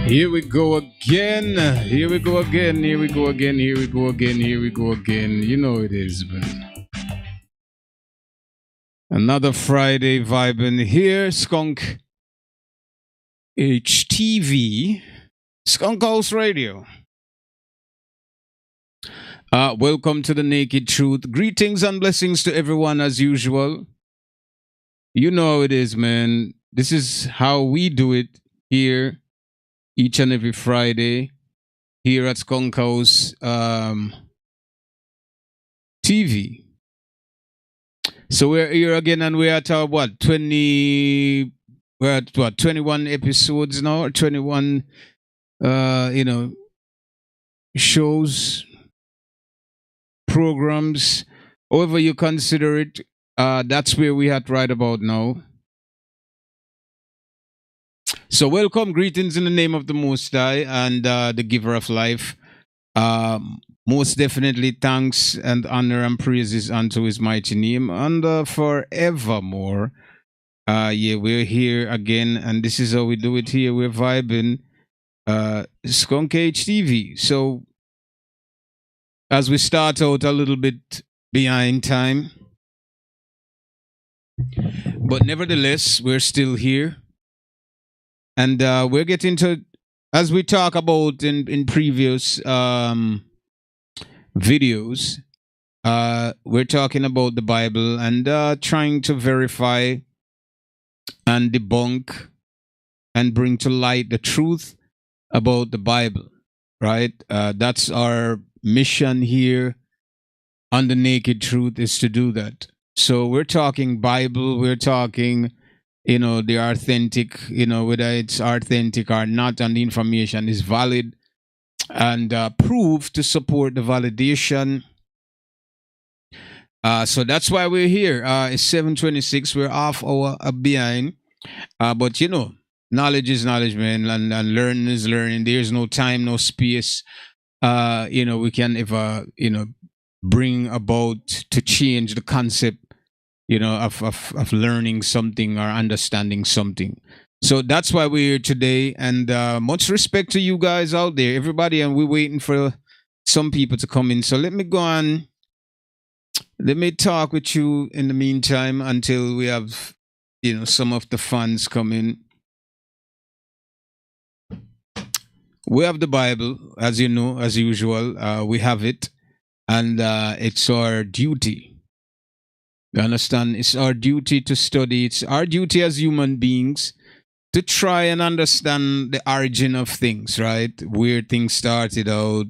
Here we go again. Here we go again. Here we go again. Here we go again. Here we go again. You know it is, man. Another Friday vibing here. Skunk HTV. Skunk House Radio. Welcome to the Naked Truth. Greetings and blessings to everyone as usual. You know how it is, man. This is how we do it here each and every Friday here at Skunk House TV. So we're here again and we're at our 21 episodes now, or 21 shows, programs, however you consider it. That's where we at right about now. So welcome, greetings in the name of the Most High and the Giver of Life. Most definitely thanks and honor and praises unto his mighty name and forevermore. We're here again and this is how we do it here. We're vibing Skunk HTV. So as we start out a little bit behind time, but nevertheless, we're still here. And we're getting to, as we talk about in previous videos, we're talking about the Bible and trying to verify and debunk and bring to light the truth about the Bible, right? That's our mission here on the Naked Truth, is to do that. So we're talking Bible, we're talking the authentic, whether it's authentic or not, and the information is valid and proof to support the validation. So that's why we're here. It's 7:26. We're off our behind. But knowledge is knowledge, man, and learning is learning. There's no time, no space. We can ever, bring about to change the concept of learning something or understanding something. So that's why we're here today. And much respect to you guys out there, everybody. And we're waiting for some people to come in. So let me go on. Let me talk with you in the meantime until we have, some of the fans come in. We have the Bible, as you know, as usual. We have it. And it's our duty. You understand? It's our duty to study. It's our duty as human beings to try and understand the origin of things, right? Where things started out,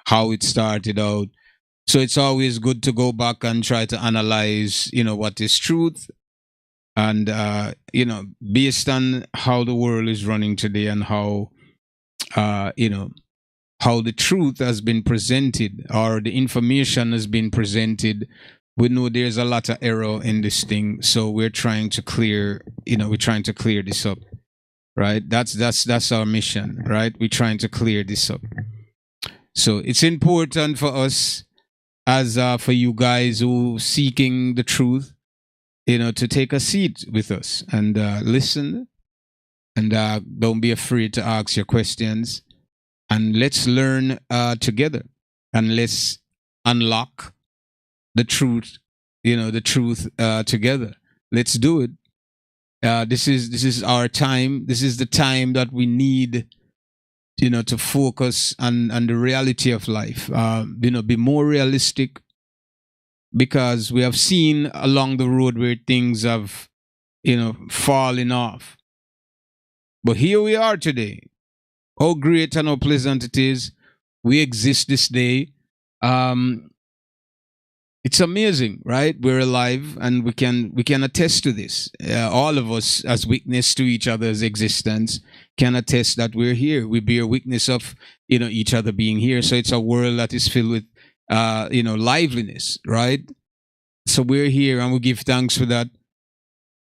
how it started out. So it's always good to go back and try to analyze, what is truth. And, based on how the world is running today and how, how the truth has been presented or the information has been presented, we know there's a lot of error in this thing, so we're trying to clear, this up, right? That's our mission, right? We're trying to clear this up. So it's important for us, as for you guys who seeking the truth, to take a seat with us and listen, and don't be afraid to ask your questions, and let's learn together, and let's unlock the truth, together. Let's do it. This is our time. This is the time that we need, to focus on the reality of life. Be more realistic, because we have seen along the road where things have, fallen off. But here we are today. How great and how pleasant it is. We exist this day. It's amazing, right? We're alive, and we can attest to this. All of us, as witness to each other's existence, can attest that we're here. We bear witness of each other being here. So it's a world that is filled with liveliness, right? So we're here, and we give thanks for that.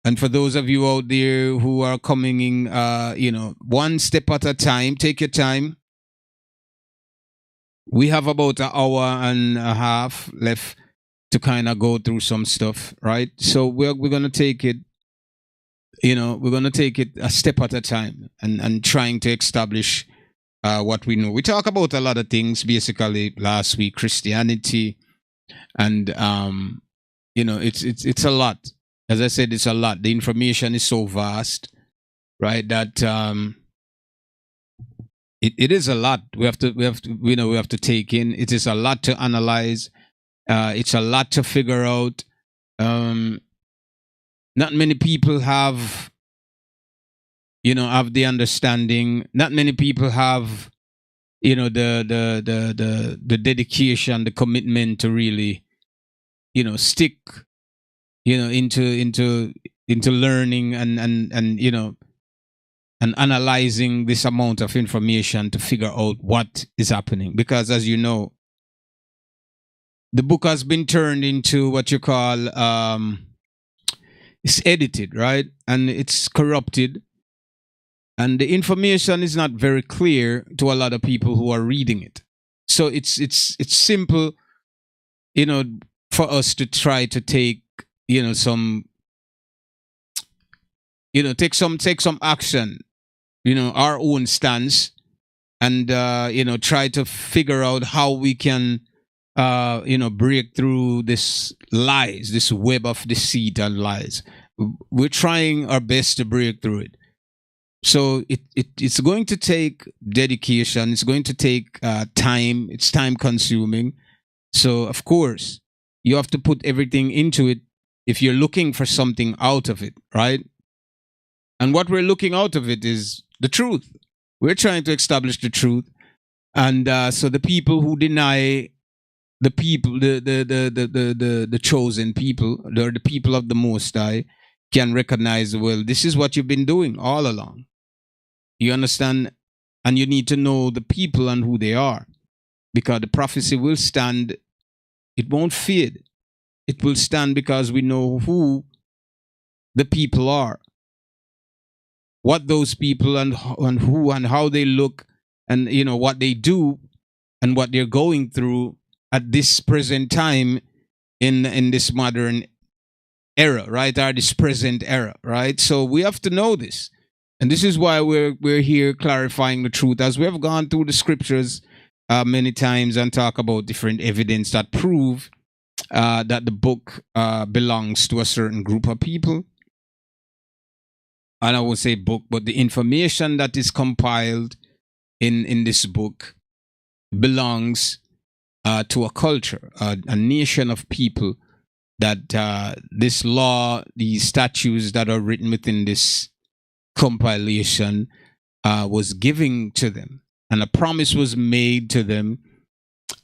And for those of you out there who are coming in, one step at a time, take your time. We have about an hour and a half left to kind of go through some stuff, right? So we're going to take it we're going to take it a step at a time and trying to establish what we know. We talk about a lot of things basically last week, Christianity, and it's a lot. As I said, it's a lot. The information is so vast, right? That it is a lot. We have to take in. It is a lot to analyze. It's a lot to figure out. Not many people have the understanding. Not many people have the dedication, the commitment to really stick into learning and analyzing this amount of information to figure out what is happening. Because as you know, the book has been turned into what you call it's edited, right? And it's corrupted. And the information is not very clear to a lot of people who are reading it. So it's simple, for us to try to take, some, take some action, our own stance, and try to figure out how we can break through this web of deceit and lies. We're trying our best to break through it. So it's going to take dedication. It's going to take time. It's time consuming. So of course you have to put everything into it if you're looking for something out of it, right? And what we're looking out of it is the truth. We're trying to establish the truth, and so the people who deny the people, the chosen people, the people of the Most High, can recognize, well, this is what you've been doing all along. You understand? And you need to know the people and who they are, because the prophecy will stand. It won't fade. It will stand because we know who the people are, what those people and who and how they look, and what they do and what they're going through at this present time in this modern era, right? Or this present era, right? So we have to know this. And this is why we're here clarifying the truth, as we have gone through the scriptures many times and talk about different evidence that prove that the book belongs to a certain group of people. And I won't say book, but the information that is compiled in this book belongs to a culture, a nation of people, that this law, these statutes that are written within this compilation was given to them, and a promise was made to them,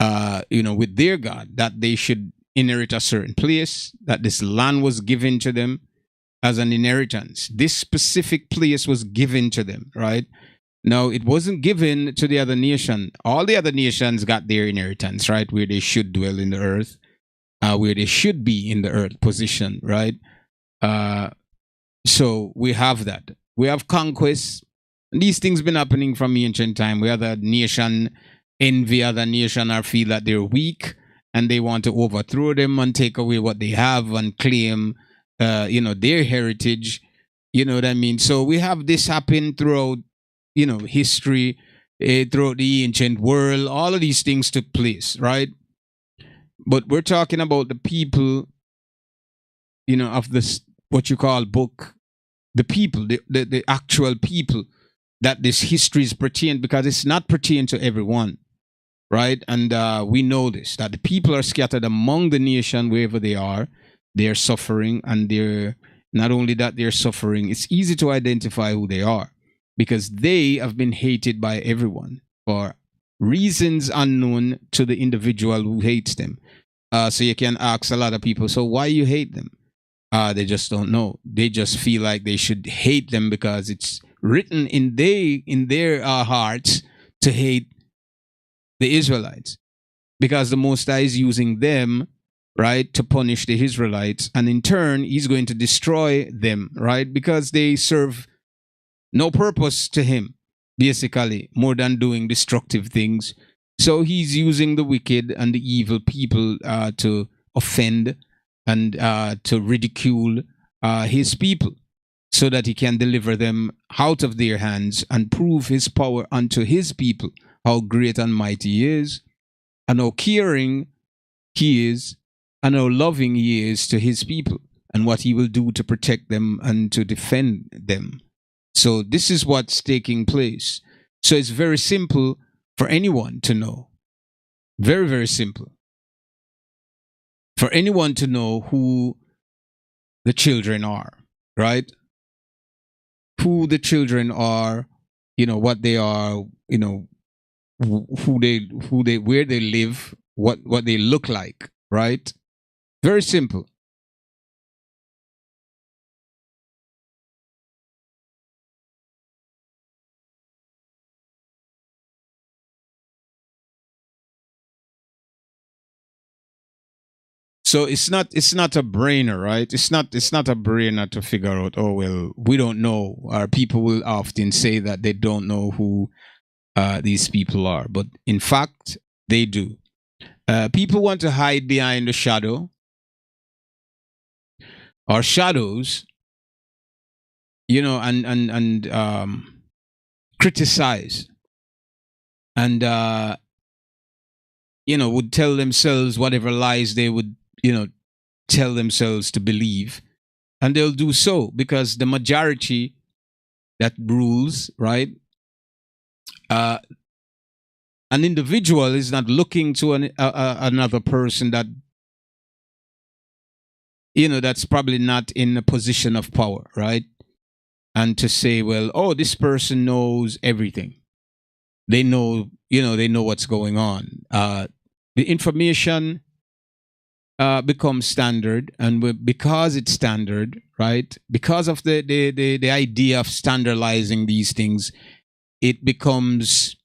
with their God, that they should inherit a certain place, that this land was given to them as an inheritance. This specific place was given to them, right? Now, it wasn't given to the other nation. All the other nations got their inheritance, right? Where they should dwell in the earth, where they should be in the earth position, right? So we have that. We have conquest. These things been happening from ancient time. We have a nation envy other nation or feel that they're weak, and they want to overthrow them and take away what they have and claim, their heritage. You know what I mean? So we have this happen throughout, history, throughout the ancient world. All of these things took place, right? But we're talking about the people, of this, what you call book, the people, the actual people that this history is pertain, because it's not pertain to everyone, right? And we know this, that the people are scattered among the nation wherever they are suffering, and they're not only that they're suffering, it's easy to identify who they are, because they have been hated by everyone for reasons unknown to the individual who hates them. So you can ask a lot of people, so why you hate them? They just don't know. They just feel like they should hate them because it's written in their hearts to hate the Israelites, because the Most High is using them, right, to punish the Israelites, and in turn he's going to destroy them, right, because they serve no purpose to him, basically, more than doing destructive things. So he's using the wicked and the evil people to offend and to ridicule his people. so that he can deliver them out of their hands and prove his power unto his people, how great and mighty he is, and how caring he is, and how loving he is to his people, and what he will do to protect them and to defend them. So this is what's taking place. So it's very simple for anyone to know. Very, very simple. For anyone to know who the children are, right? Who the children are, what they are, where they live, what they look like, right? Very simple. So it's not a brainer, right? It's not a brainer to figure out, oh well, we don't know. Or people will often say that they don't know who these people are, but in fact they do. People want to hide behind the shadow or shadows, and criticize, and would tell themselves whatever lies they would tell themselves to believe, and they'll do so because the majority that rules, right? An individual is not looking to another person that that's probably not in a position of power, right? And to say, well, oh, this person knows everything. They know, they know what's going on. The information becomes standard, and because it's standard, right? Because of the idea of standardizing these things, it becomes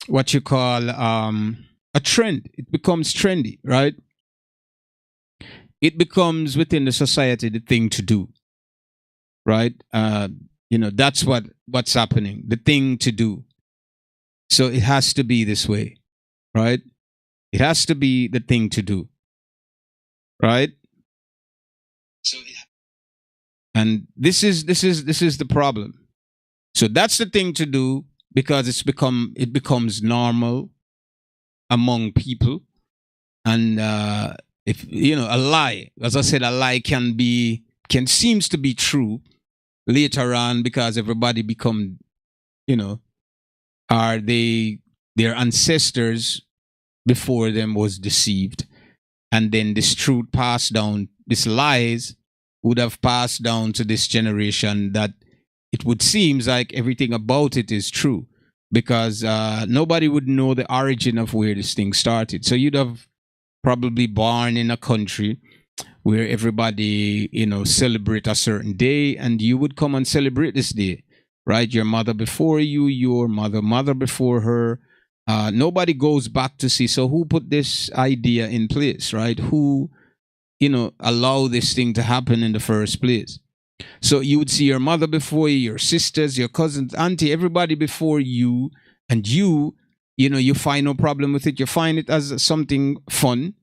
what you call a trend. It becomes trendy, right? It becomes within the society the thing to do, right? That's what's happening, the thing to do. So it has to be this way, right? It has to be the thing to do, right? And this is the problem. So that's the thing to do because it becomes normal among people, and if a lie, as I said, a lie can seems to be true later on because everybody become, are their ancestors before them was deceived, and then this truth passed down, this lies would have passed down to this generation, that it would seem like everything about it is true because nobody would know the origin of where this thing started. So you'd have probably born in a country where everybody celebrate a certain day, and you would come and celebrate this day, right? Your mother before you, your mother before her. Nobody goes back to see, so who put this idea in place, right? Who allow this thing to happen in the first place? So you would see your mother before you, your sisters, your cousins, auntie, everybody before you, and you find no problem with it. You find it as something fun.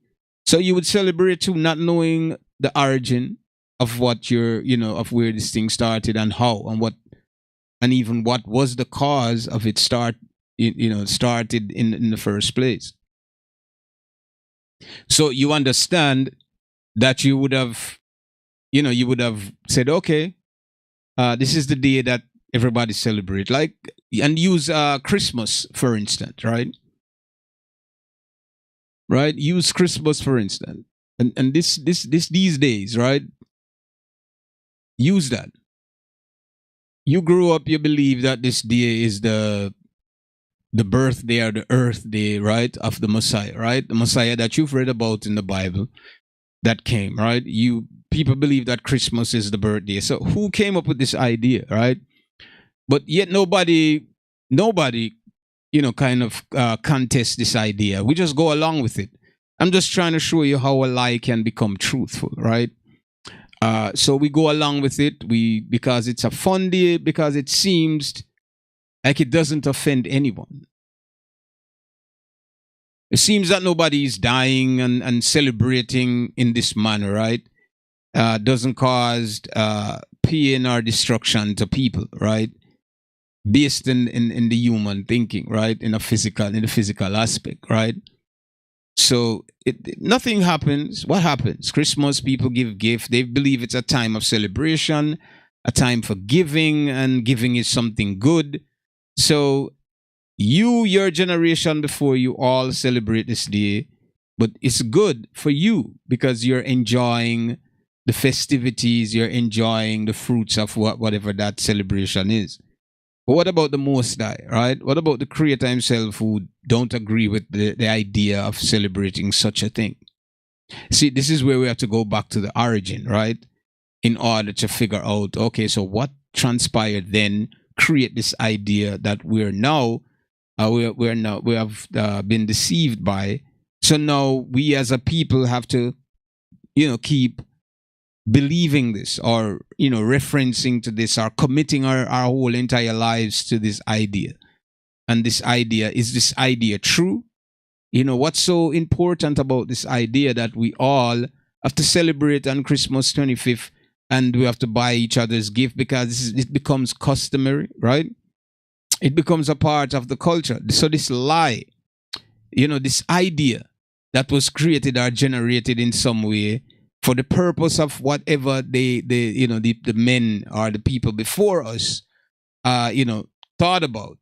So you would celebrate too, not knowing the origin of what of where this thing started and how and what, and even what was the cause of it started in the first place. So you understand that you would have said, okay, this is the day that everybody celebrate, like, and use Christmas for instance, right? Use Christmas for instance, and this these days, right? Use that. You grew up, you believe that this day is the birthday or the earth day, right, of the Messiah, right? The Messiah that you've read about in the Bible that came, right? People believe that Christmas is the birthday. So who came up with this idea, right? But yet nobody, kind of contest this idea. We just go along with it. I'm just trying to show you how a lie can become truthful, right? So we go along with it. Because it's a fun day, because it seems like it doesn't offend anyone. It seems that nobody is dying and celebrating in this manner, right? Doesn't cause pain or destruction to people, right? Based in the human thinking, right? In the physical aspect, right? So nothing happens. What happens? Christmas, people give gift. They believe it's a time of celebration, a time for giving, and giving is something good. So your generation before you all celebrate this day, but it's good for you because you're enjoying the festivities, you're enjoying the fruits of whatever that celebration is. But what about the Most High, right? What about the Creator himself who don't agree with the idea of celebrating such a thing? See, this is where we have to go back to the origin, right? In order to figure out, okay, so what transpired then create this idea that we have been deceived by. So now we as a people have to, keep believing this, or referencing to this, or committing our whole entire lives to this idea. And this idea true? What's so important about this idea that we all have to celebrate on Christmas 25th, and we have to buy each other's gift because it becomes customary, right? It becomes a part of the culture. So this lie, this idea that was created or generated in some way for the purpose of whatever the men or the people before us, thought about.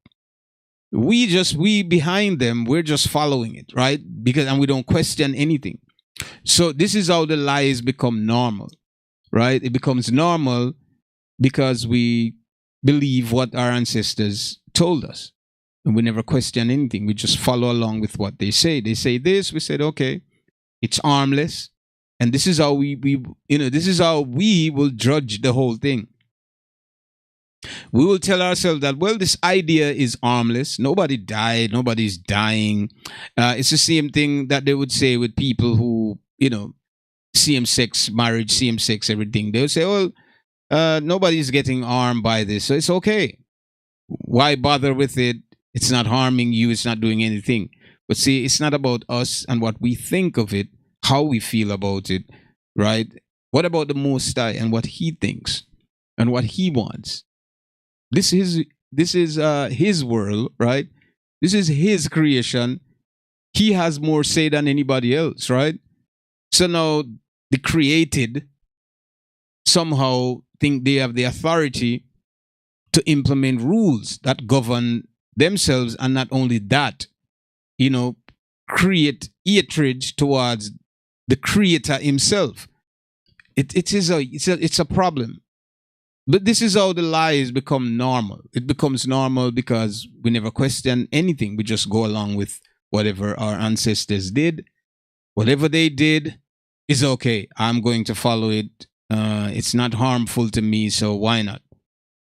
We behind them, we're just following it, right? And we don't question anything. So this is how the lies become normal, right? It becomes normal because we believe what our ancestors told us. And we never question anything. We just follow along with what they say. They say this, we said, okay, it's harmless. And this is how this is how we will judge the whole thing. We will tell ourselves that, well, this idea is harmless. Nobody died. Nobody's dying. It's the same thing that they would say with people who, same-sex marriage, same-sex everything. They would say, well, nobody's getting harmed by this, so it's okay. Why bother with it? It's not harming you. It's not doing anything. But see, it's not about us and what we think of it, how we feel about it, right? What about the Most High and what he thinks and what he wants? This is his world, right? This is his creation. He has more say than anybody else, right? So now the created somehow think they have the authority to implement rules that govern themselves, and not only that, create hatred towards the Creator himself. It's a problem. But this is how the lies become normal. It becomes normal because we never question anything. We just go along with whatever our ancestors did. Whatever they did is okay. I'm going to follow it. It's not harmful to me, so why not?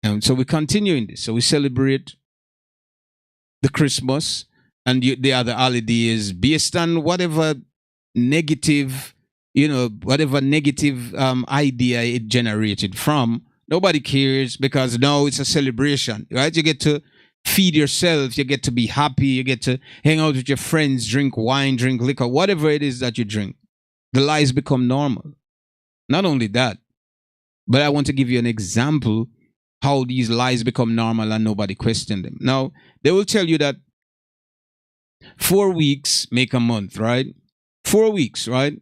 And so we continue in this. So we celebrate the Christmas and the other holidays based on whatever negative, idea it generated from. Nobody cares because now it's a celebration, right? You get to feed yourself. You get to be happy. You get to hang out with your friends, drink wine, drink liquor, whatever it is that you drink. The lies become normal. Not only that, but I want to give you an example how these lies become normal and nobody questions them. Now, they will tell you that 4 weeks make a month, right? 4 weeks, right?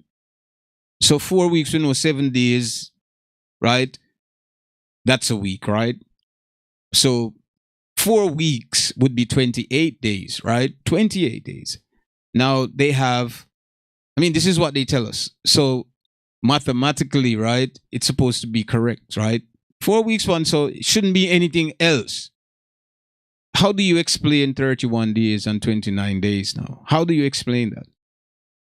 So 4 weeks, 7 days, right? That's a week, right? So 4 weeks would be 28 days, right? 28 days. Now they have, this is what they tell us. So mathematically, right, it's supposed to be correct, right? 4 weeks one, so it shouldn't be anything else. How do you explain 31 days and 29 days now? How do you explain that?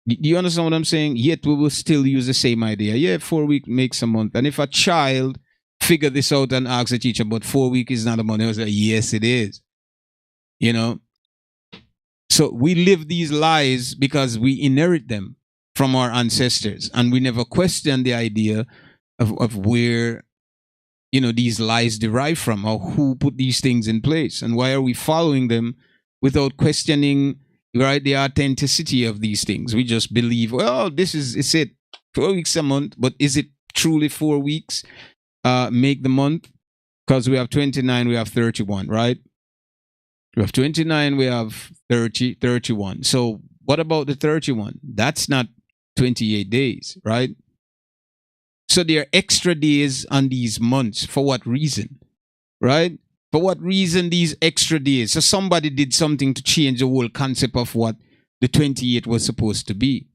Do you understand what I'm saying? Yet we will still use the same idea. Yeah, 4 weeks makes a month. And if a child figure this out and ask the teacher, but 4 weeks is not a month, I was like, yes, it is. So we live these lies because we inherit them from our ancestors, and we never question the idea of where these lies derive from, or who put these things in place, and why are we following them without questioning, right, the authenticity of these things. We just believe, well, it's it, 4 weeks a month, but is it truly 4 weeks? make the month? Because we have 29, we have 31, right? We have 29, we have 30, 31. So what about the 31? That's not 28 days, right? So there are extra days on these months. For what reason? Right? For what reason these extra days? So somebody did something to change the whole concept of what the 28 was supposed to be.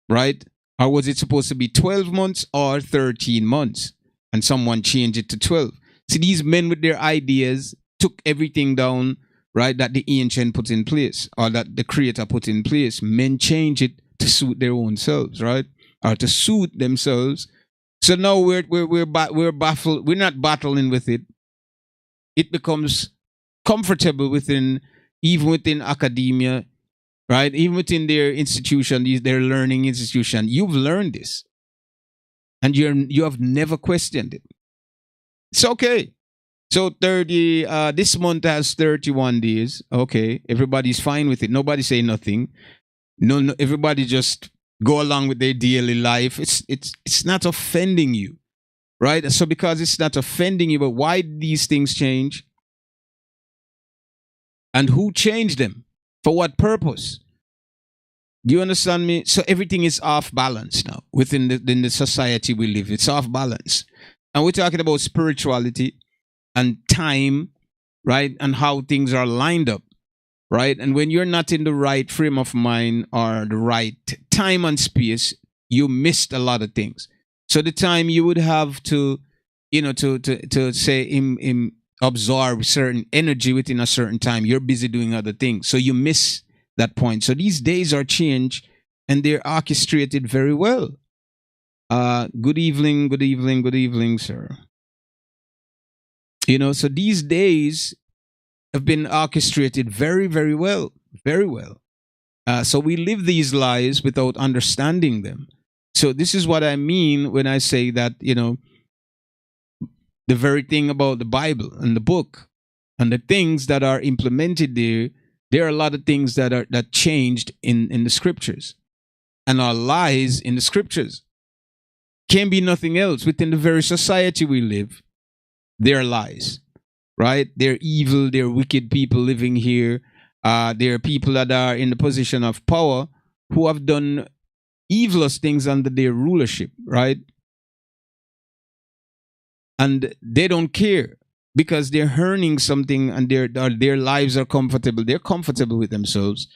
Right? Or was it supposed to be 12 months or 13 months? And someone changed it to 12. See, these men with their ideas took everything down, right, that the ancient put in place or that the creator put in place. Men change it to suit their own selves, right? Or to suit themselves. So now we're baffled. We're not battling with it. It becomes comfortable even within academia, right? Even within their institution, their learning institution. You've learned this, and you have never questioned it. It's okay. So 30. This month has 31 days. Okay, everybody's fine with it. Nobody say nothing. No, everybody just go along with their daily life. It's not offending you, right? So because it's not offending you, but why these things change? And who changed them? For what purpose? Do you understand me? So everything is off balance now within the society we live. It's off balance. And we're talking about spirituality and time, right? And how things are lined up, right? And when you're not in the right frame of mind or the right time and space, you missed a lot of things. So the time you would have to, to say absorb certain energy within a certain time, you're busy doing other things. So you miss that point. So these days are changed and they're orchestrated very well. Good evening, good evening, good evening, sir. So these days have been orchestrated very, very well, very well. So we live these lies without understanding them. So this is what I mean when I say that, the very thing about the Bible and the book and the things that are implemented there are a lot of things that changed in the scriptures and are lies in the scriptures. Can be nothing else within the very society we live. They're lies, right? They're evil, they're wicked people living here. There are people that are in the position of power who have done evilous things under their rulership, right? And they don't care because they're earning something and their lives are comfortable. They're comfortable with themselves.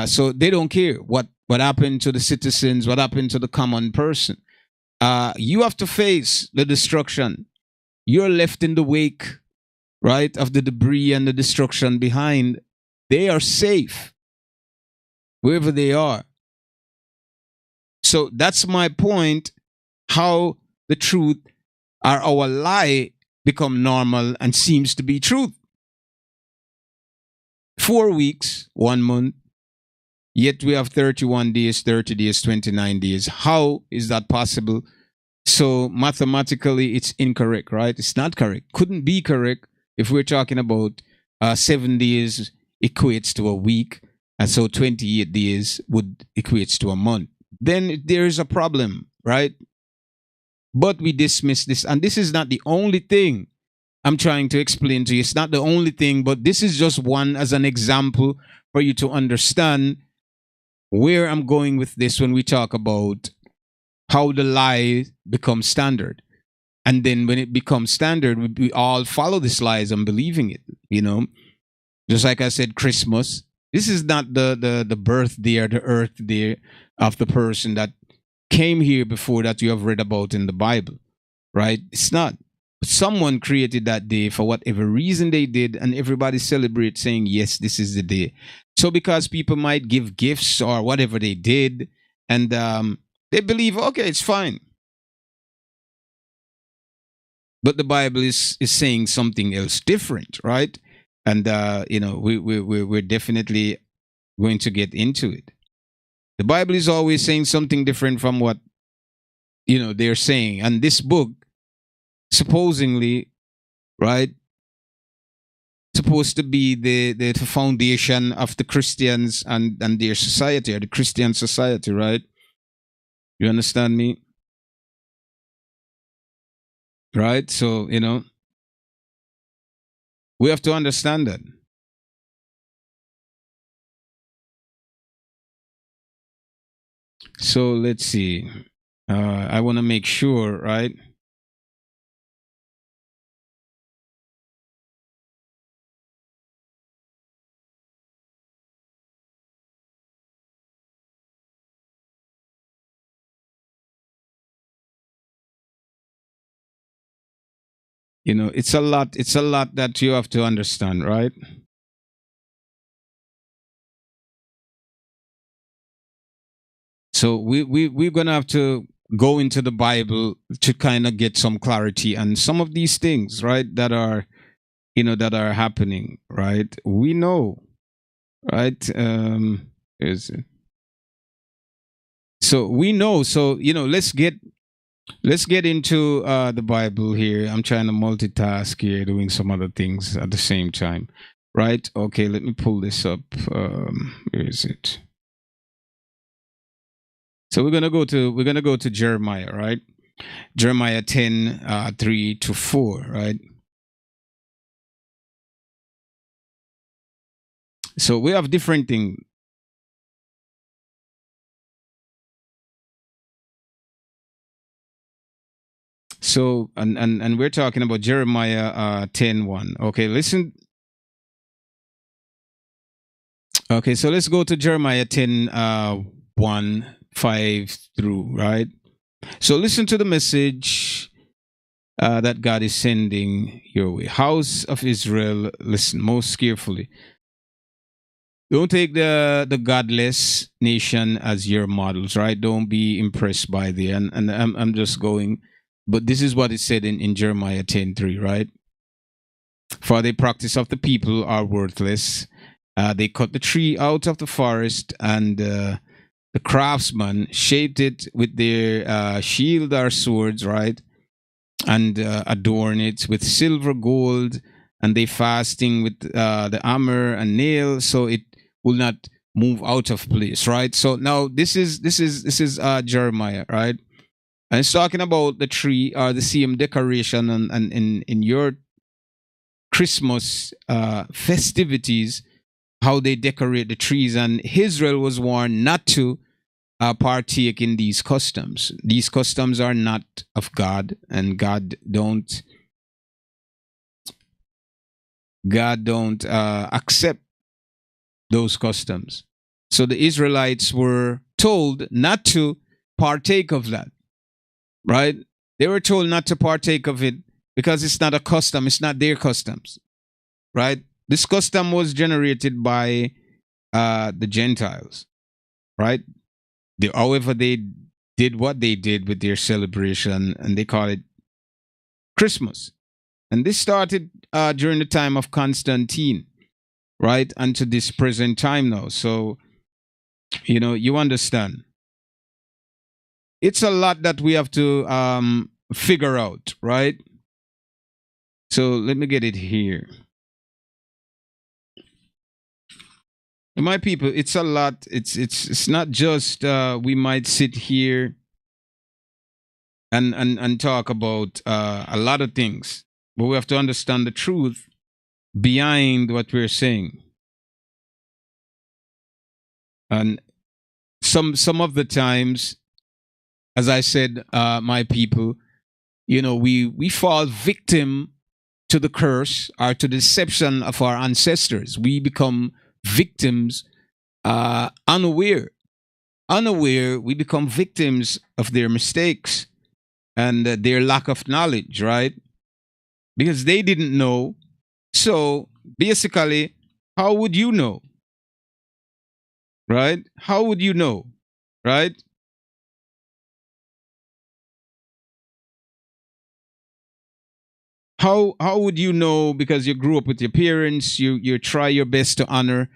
So they don't care what happened to the citizens, what happened to the common person. You have to face the destruction. You're left in the wake, right, of the debris and the destruction behind. They are safe wherever they are. So that's my point, how the truth or our lie become normal and seems to be truth. 4 weeks, 1 month, yet we have 31 days, 30 days, 29 days. How is that possible? So mathematically, it's incorrect, right? It's not correct. Couldn't be correct if we're talking about 7 days equates to a week, and so 28 days would equates to a month. Then there is a problem, right? But we dismiss this, and this is not the only thing I'm trying to explain to you. It's not the only thing, but this is just one as an example for you to understand where I'm going with this when we talk about how the lie becomes standard. And then when it becomes standard, we all follow these lies and believing it, Just like I said, Christmas. This is not the birthday or the earth day of the person that came here before that you have read about in the Bible, right? It's not. Someone created that day for whatever reason they did, and everybody celebrates saying, yes, this is the day. So because people might give gifts or whatever they did, and they believe, okay, it's fine. But the Bible is saying something else different, right? And we're definitely going to get into it. The Bible is always saying something different from what they're saying. And this book, supposedly, right, supposed to be the foundation of the Christians and their society, or the Christian society, right? You understand me? right? So, we have to understand that. So let's see. I want to make sure, right? It's a lot that you have to understand, right? So we're gonna have to go into the Bible to kind of get some clarity and some of these things, right, that are that are happening, right? We know, right? Is so we know. So let's get into the Bible here. I'm trying to multitask here, doing some other things at the same time, right? Okay, let me pull this up. Where is it? So we're gonna go to Jeremiah, right? Jeremiah 10, 3 to 4, right? So we have different things. So and we're talking about Jeremiah 10 1. Okay, listen. Okay, so let's go to Jeremiah 10 1 5 through, right? So listen to the message that God is sending your way. House of Israel, listen most carefully. Don't take the godless nation as your models, right? Don't be impressed by the and I'm just going, but this is what it said in Jeremiah 10:3, right? For the practice of the people are worthless. They cut the tree out of the forest, and the craftsman shaped it with their shield or swords, right? And adorn it with silver, gold, and they fasting with the hammer and nail, so it will not move out of place, right? So now this is Jeremiah, right? And it's talking about the tree or the same decoration and in your Christmas festivities, how they decorate the trees, and Israel was warned not to partake in these customs. These customs are not of God, and God don't accept those customs. So the Israelites were told not to partake of that, right? They were told not to partake of it because it's not a custom, it's not their customs, right? This custom was generated by the Gentiles, right? However, they did what they did with their celebration, and they call it Christmas. And this started during the time of Constantine, right? And to this present time now. So, you understand. It's a lot that we have to figure out, right? So let me get it here. My people, it's a lot. It's not just we might sit here and talk about a lot of things, but we have to understand the truth behind what we're saying. And some of the times, as I said, my people, we fall victim to the curse or to the deception of our ancestors. We become victims unaware. Unaware, we become victims of their mistakes and their lack of knowledge, right? Because they didn't know. So basically, how would you know? Right? How would you know? Right? How would you know, because you grew up with your parents, you try your best to honor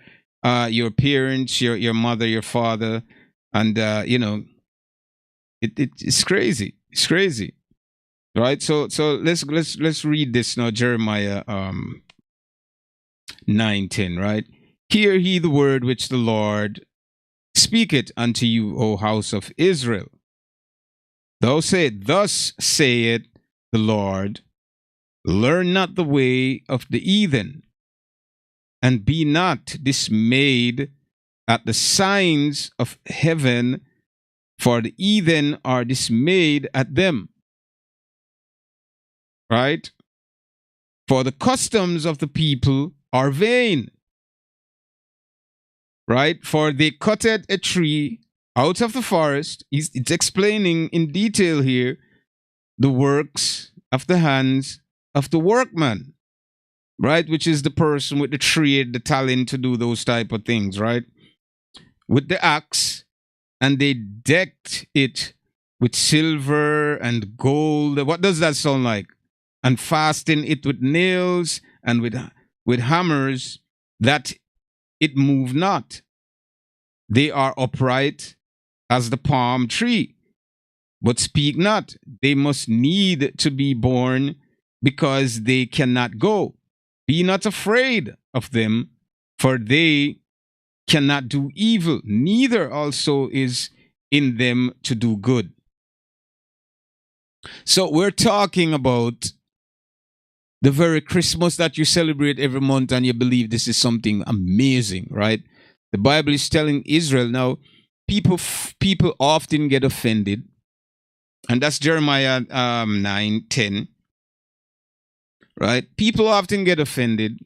your parents, your mother, your father, and it's crazy. It's crazy. Right? So let's read this now, Jeremiah 9:10, right? Hear ye the word which the Lord speaketh unto you, O house of Israel. Thou say, thus saith the Lord, learn not the way of the heathen, and be not dismayed at the signs of heaven, for the heathen are dismayed at them. Right? For the customs of the people are vain. Right? For they cutted a tree out of the forest. It's explaining in detail here the works of the hands of the workman, right? Which is the person with the trade, the talent to do those type of things, right? With the axe, and they decked it with silver and gold. What does that sound like? And fastened it with nails and with hammers, that it move not. They are upright as the palm tree, but speak not. They must need to be born, because they cannot go. Be not afraid of them, for they cannot do evil, neither also is in them to do good. So we're talking about the very Christmas that you celebrate every month, and you believe this is something amazing, right? The Bible is telling Israel now. People often get offended, and that's Jeremiah 9:10. Right? People often get offended.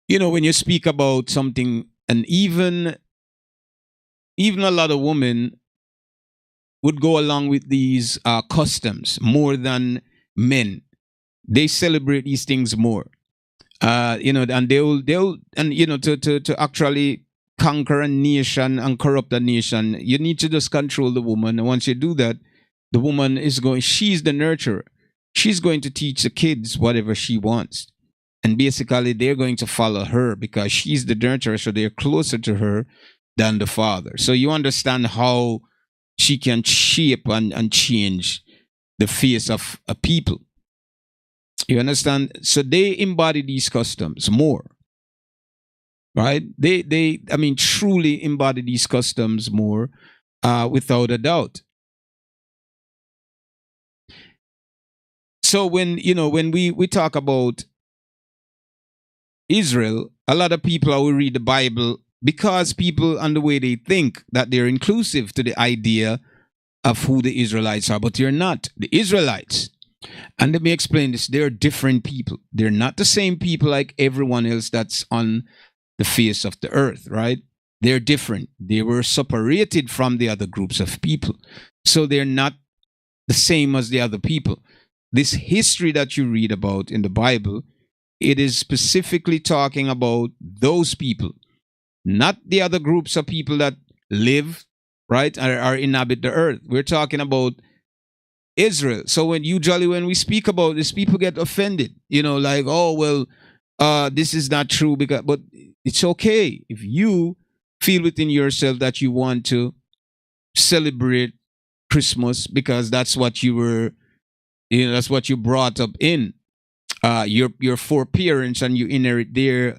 You know, when you speak about something, and even a lot of women would go along with these customs more than men. They celebrate these things more. You know, and they'll and you know, to actually conquer a nation and corrupt a nation, you need to just control the woman. And once you do that, the woman she's the nurturer. She's going to teach the kids whatever she wants. And basically, they're going to follow her because she's the nurturer, so they're closer to her than the father. So you understand how she can shape and change the face of a people. You understand? So they embody these customs more. Right? They truly embody these customs more, without a doubt. So when we talk about Israel, a lot of people will read the Bible because people and the way they think that they're inclusive to the idea of who the Israelites are, but they're not. The Israelites, and let me explain this, they're different people. They're not the same people like everyone else that's on the face of the earth, right? They're different. They were separated from the other groups of people. So they're not the same as the other people. This history that you read about in the Bible, it is specifically talking about those people, not the other groups of people that live, right, or inhabit the earth. We're talking about Israel. So when we speak about this, people get offended, like, oh, well, this is not true, but it's okay if you feel within yourself that you want to celebrate Christmas because that's what you were, that's what you brought up in. Your foreparents, and you inherit their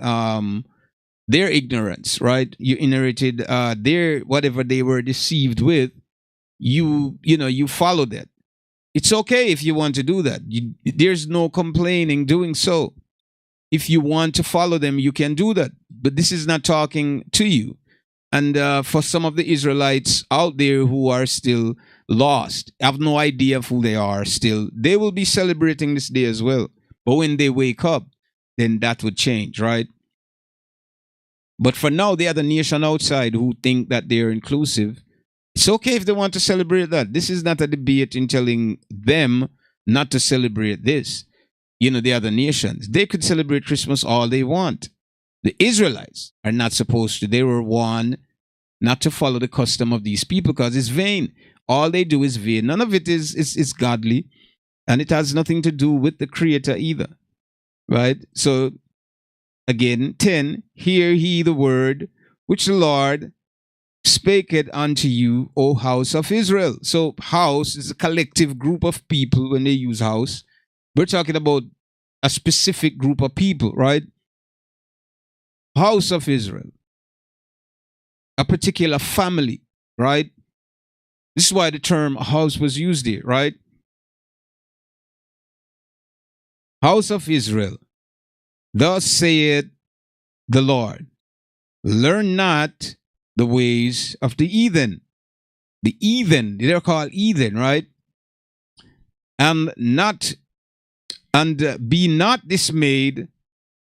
ignorance, right? You inherited their whatever they were deceived with. You follow that. It's okay if you want to do that. There's no complaining doing so. If you want to follow them, you can do that. But this is not talking to you. And for some of the Israelites out there who are still lost, have no idea of who they are still, they will be celebrating this day as well. But when they wake up, then that would change, right? But for now, they are the nation outside who think that they're inclusive. It's okay if they want to celebrate that. This is not a debate in telling them not to celebrate this. The other nations, they could celebrate Christmas all they want. The Israelites are not supposed to. They were warned not to follow the custom of these people because it's vain. All they do is vain. None of it is godly, and it has nothing to do with the Creator either. Right? So, again, 10, hear ye the word which the Lord spake it unto you, O house of Israel. So, house is a collective group of people. When they use house, we're talking about a specific group of people, right? House of Israel, a particular family, right? This is why the term house was used here, right? House of Israel, thus saith the Lord, learn not the ways of the heathen. The heathen, they're called heathen, right? And be not dismayed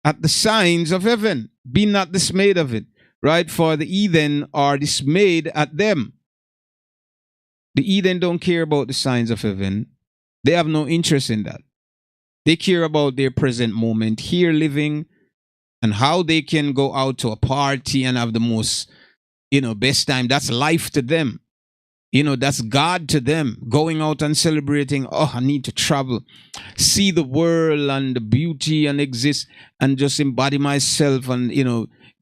at the signs of heaven. Be not dismayed of it, right? For the heathen are dismayed at them. The heathen don't care about the signs of heaven. They have no interest in that. They care about their present moment here living and how they can go out to a party and have the most, best time. That's life to them. That's God to them. Going out and celebrating. Oh, I need to travel, see the world and the beauty and exist and just embody myself and,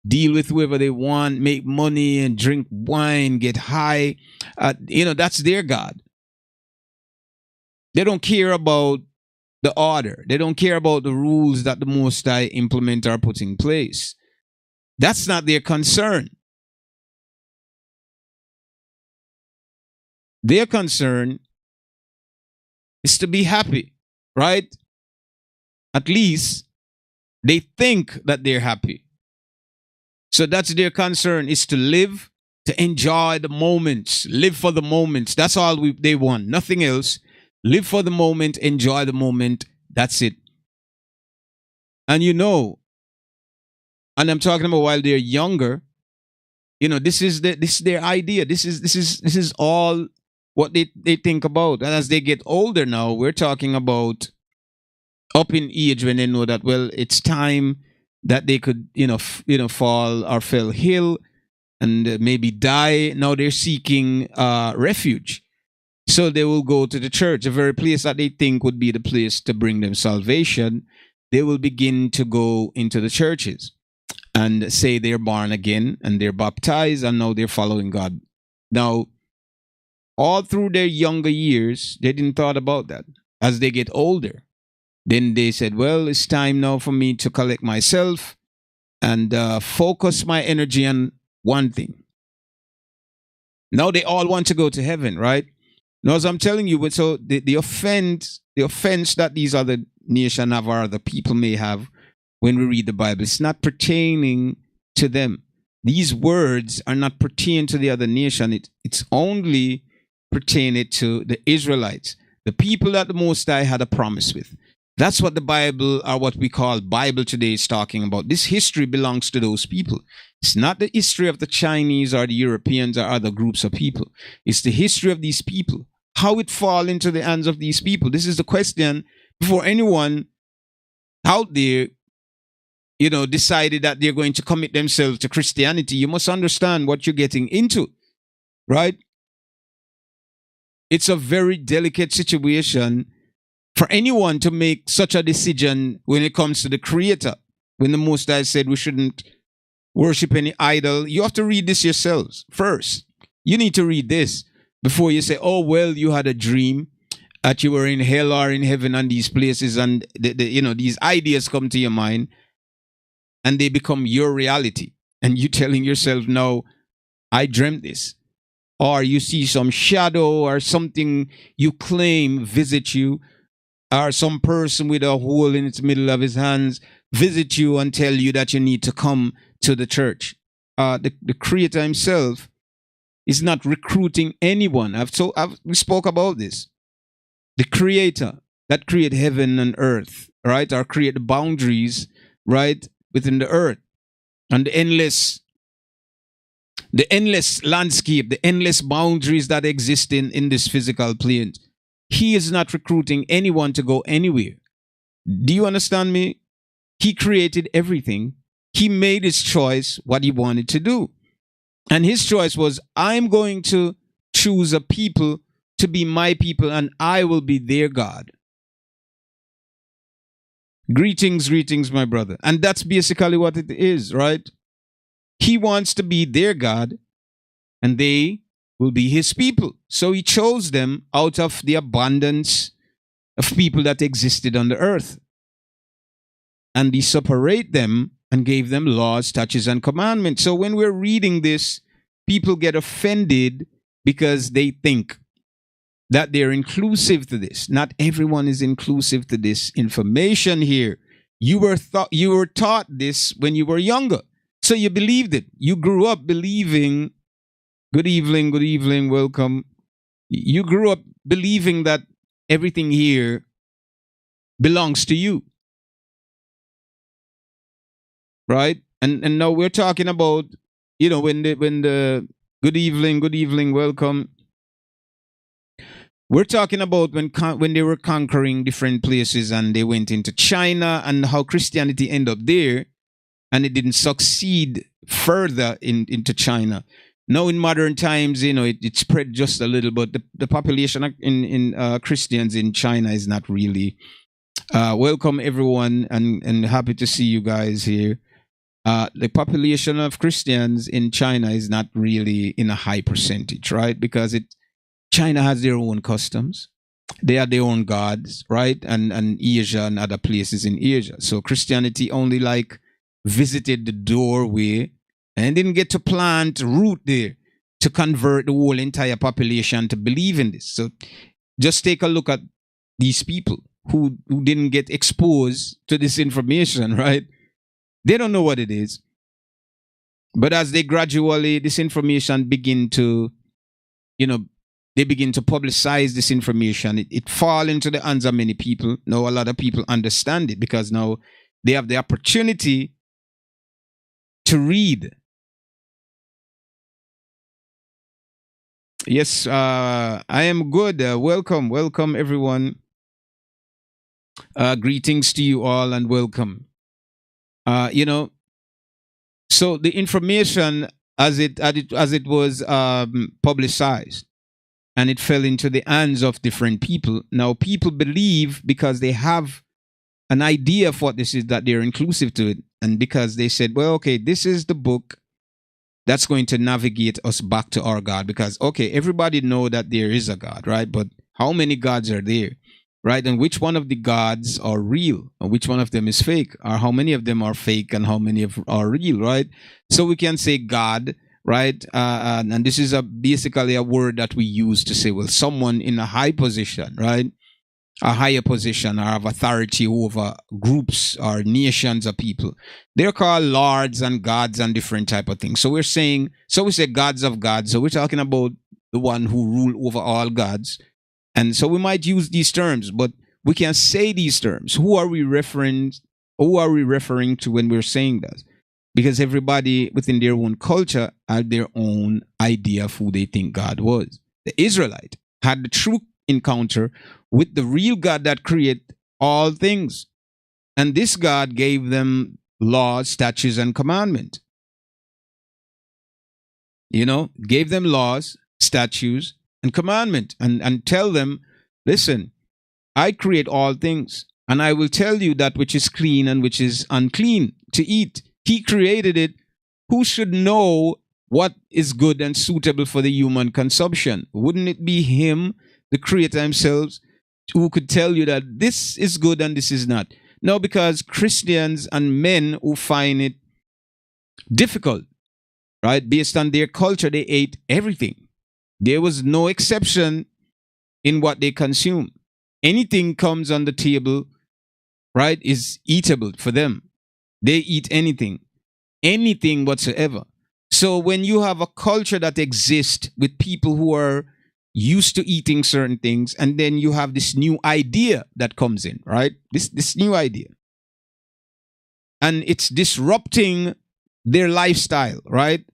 deal with whoever they want, make money and drink wine, get high. That's their God. They don't care about the order. They don't care about the rules that the Most High implement or put in place. That's not their concern. Their concern is to be happy, right? At least they think that they're happy. So that's their concern, is to live, to enjoy the moments, live for the moments. That's all they want, nothing else. Live for the moment, enjoy the moment. That's it. And and I'm talking about while they're younger, this is their idea. This is all what they think about. And as they get older now, we're talking about up in age when they know that, well, it's time that they could, fall or fell ill and maybe die. Now they're seeking refuge. So they will go to the church, the very place that they think would be the place to bring them salvation. They will begin to go into the churches and say they're born again and they're baptized and now they're following God. Now, all through their younger years, they didn't thought about that. As they get older, then they said, well, it's time now for me to collect myself and focus my energy on one thing. Now they all want to go to heaven, right? Now, as I'm telling you, so the offense that these other nations have or other people may have when we read the Bible, it's not pertaining to them. These words are not pertaining to the other nation. It's only pertaining to the Israelites, the people that the Most High had a promise with. That's what the Bible, or what we call Bible today, is talking about. This history belongs to those people. It's not the history of the Chinese or the Europeans or other groups of people. It's the history of these people. How it fall into the hands of these people. This is the question before anyone out there, decided that they're going to commit themselves to Christianity. You must understand what you're getting into, right? It's a very delicate situation for anyone to make such a decision when it comes to the Creator. When the Most High said we shouldn't worship any idol, you have to read this yourselves first. You need to read this before you say, oh, well, you had a dream that you were in hell or in heaven and these places, and these ideas come to your mind and they become your reality. And you telling yourself, no, I dreamt this. Or you see some shadow or something you claim visit you, or some person with a hole in its middle of his hands visit you and tell you that you need to come to the church. The Creator himself is not recruiting anyone. We spoke about this. The Creator that created heaven and earth, right? Or create the boundaries, right, within the earth. And the endless landscape, the endless boundaries that exist in this physical plane. He is not recruiting anyone to go anywhere. Do you understand me? He created everything. He made his choice what he wanted to do. And his choice was, I'm going to choose a people to be my people and I will be their God. Greetings, my brother. And that's basically what it is, right? He wants to be their God and they will be his people. So he chose them out of the abundance of people that existed on the earth. And he separated them and gave them laws, statutes, and commandments. So when we're reading this, people get offended because they think that they're inclusive to this. Not everyone is inclusive to this information here. You were taught this when you were younger. So you believed it. You grew up believing, good evening, welcome. You grew up believing that everything here belongs to you. Right? And now we're talking about, when the good evening, welcome. We're talking about when they were conquering different places and they went into China and how Christianity ended up there and it didn't succeed further into China. Now in modern times, it spread just a little, but the population in Christians in China is not really. Welcome everyone and happy to see you guys here. The population of Christians in China is not really in a high percentage, right? Because China has their own customs. They have their own gods, right? And Asia and other places in Asia. So Christianity only visited the doorway and didn't get to plant root there to convert the whole entire population to believe in this. So just take a look at these people who didn't get exposed to this information, right? They don't know what it is. But as they gradually, this information begin to, they begin to publicize this information. It fall into the hands of many people. Now a lot of people understand it because now they have the opportunity to read. Yes, I am good. Welcome everyone. Greetings to you all and welcome. So the information as it was publicized and it fell into the hands of different people. Now people believe because they have an idea of what this is that they're inclusive to it, and because they said, well, okay, this is the book that's going to navigate us back to our God. Because okay, everybody know that there is a God, right? But how many gods are there? Right? And which one of the gods are real? Or which one of them is fake? Or how many of them are fake and how many are real, right? So we can say God, right? And this is basically a word that we use to say, well, someone in a high position, right? A higher position or have authority over groups or nations of people. They're called lords and gods and different type of things. So we say gods of gods. So we're talking about the one who rule over all gods. And so we might use these terms, but we can say these terms. Who are we referring to when we're saying that? Because everybody within their own culture had their own idea of who they think God was. The Israelite had the true encounter with the real God that created all things. And this God gave them laws, statutes, and commandments. Gave them laws, statutes, and commandment and tell them, listen, I create all things and I will tell you that which is clean and which is unclean to eat. He created it. Who should know what is good and suitable for the human consumption? Wouldn't it be him, the creator himself, who could tell you that this is good and this is not? No, because Christians and men who find it difficult, right, based on their culture, they ate everything. There was no exception in what they consume. Anything comes on the table, right, is eatable for them. They eat anything whatsoever. So when you have a culture that exists with people who are used to eating certain things, and then you have this new idea that comes in, right? This new idea. And it's disrupting their lifestyle, right?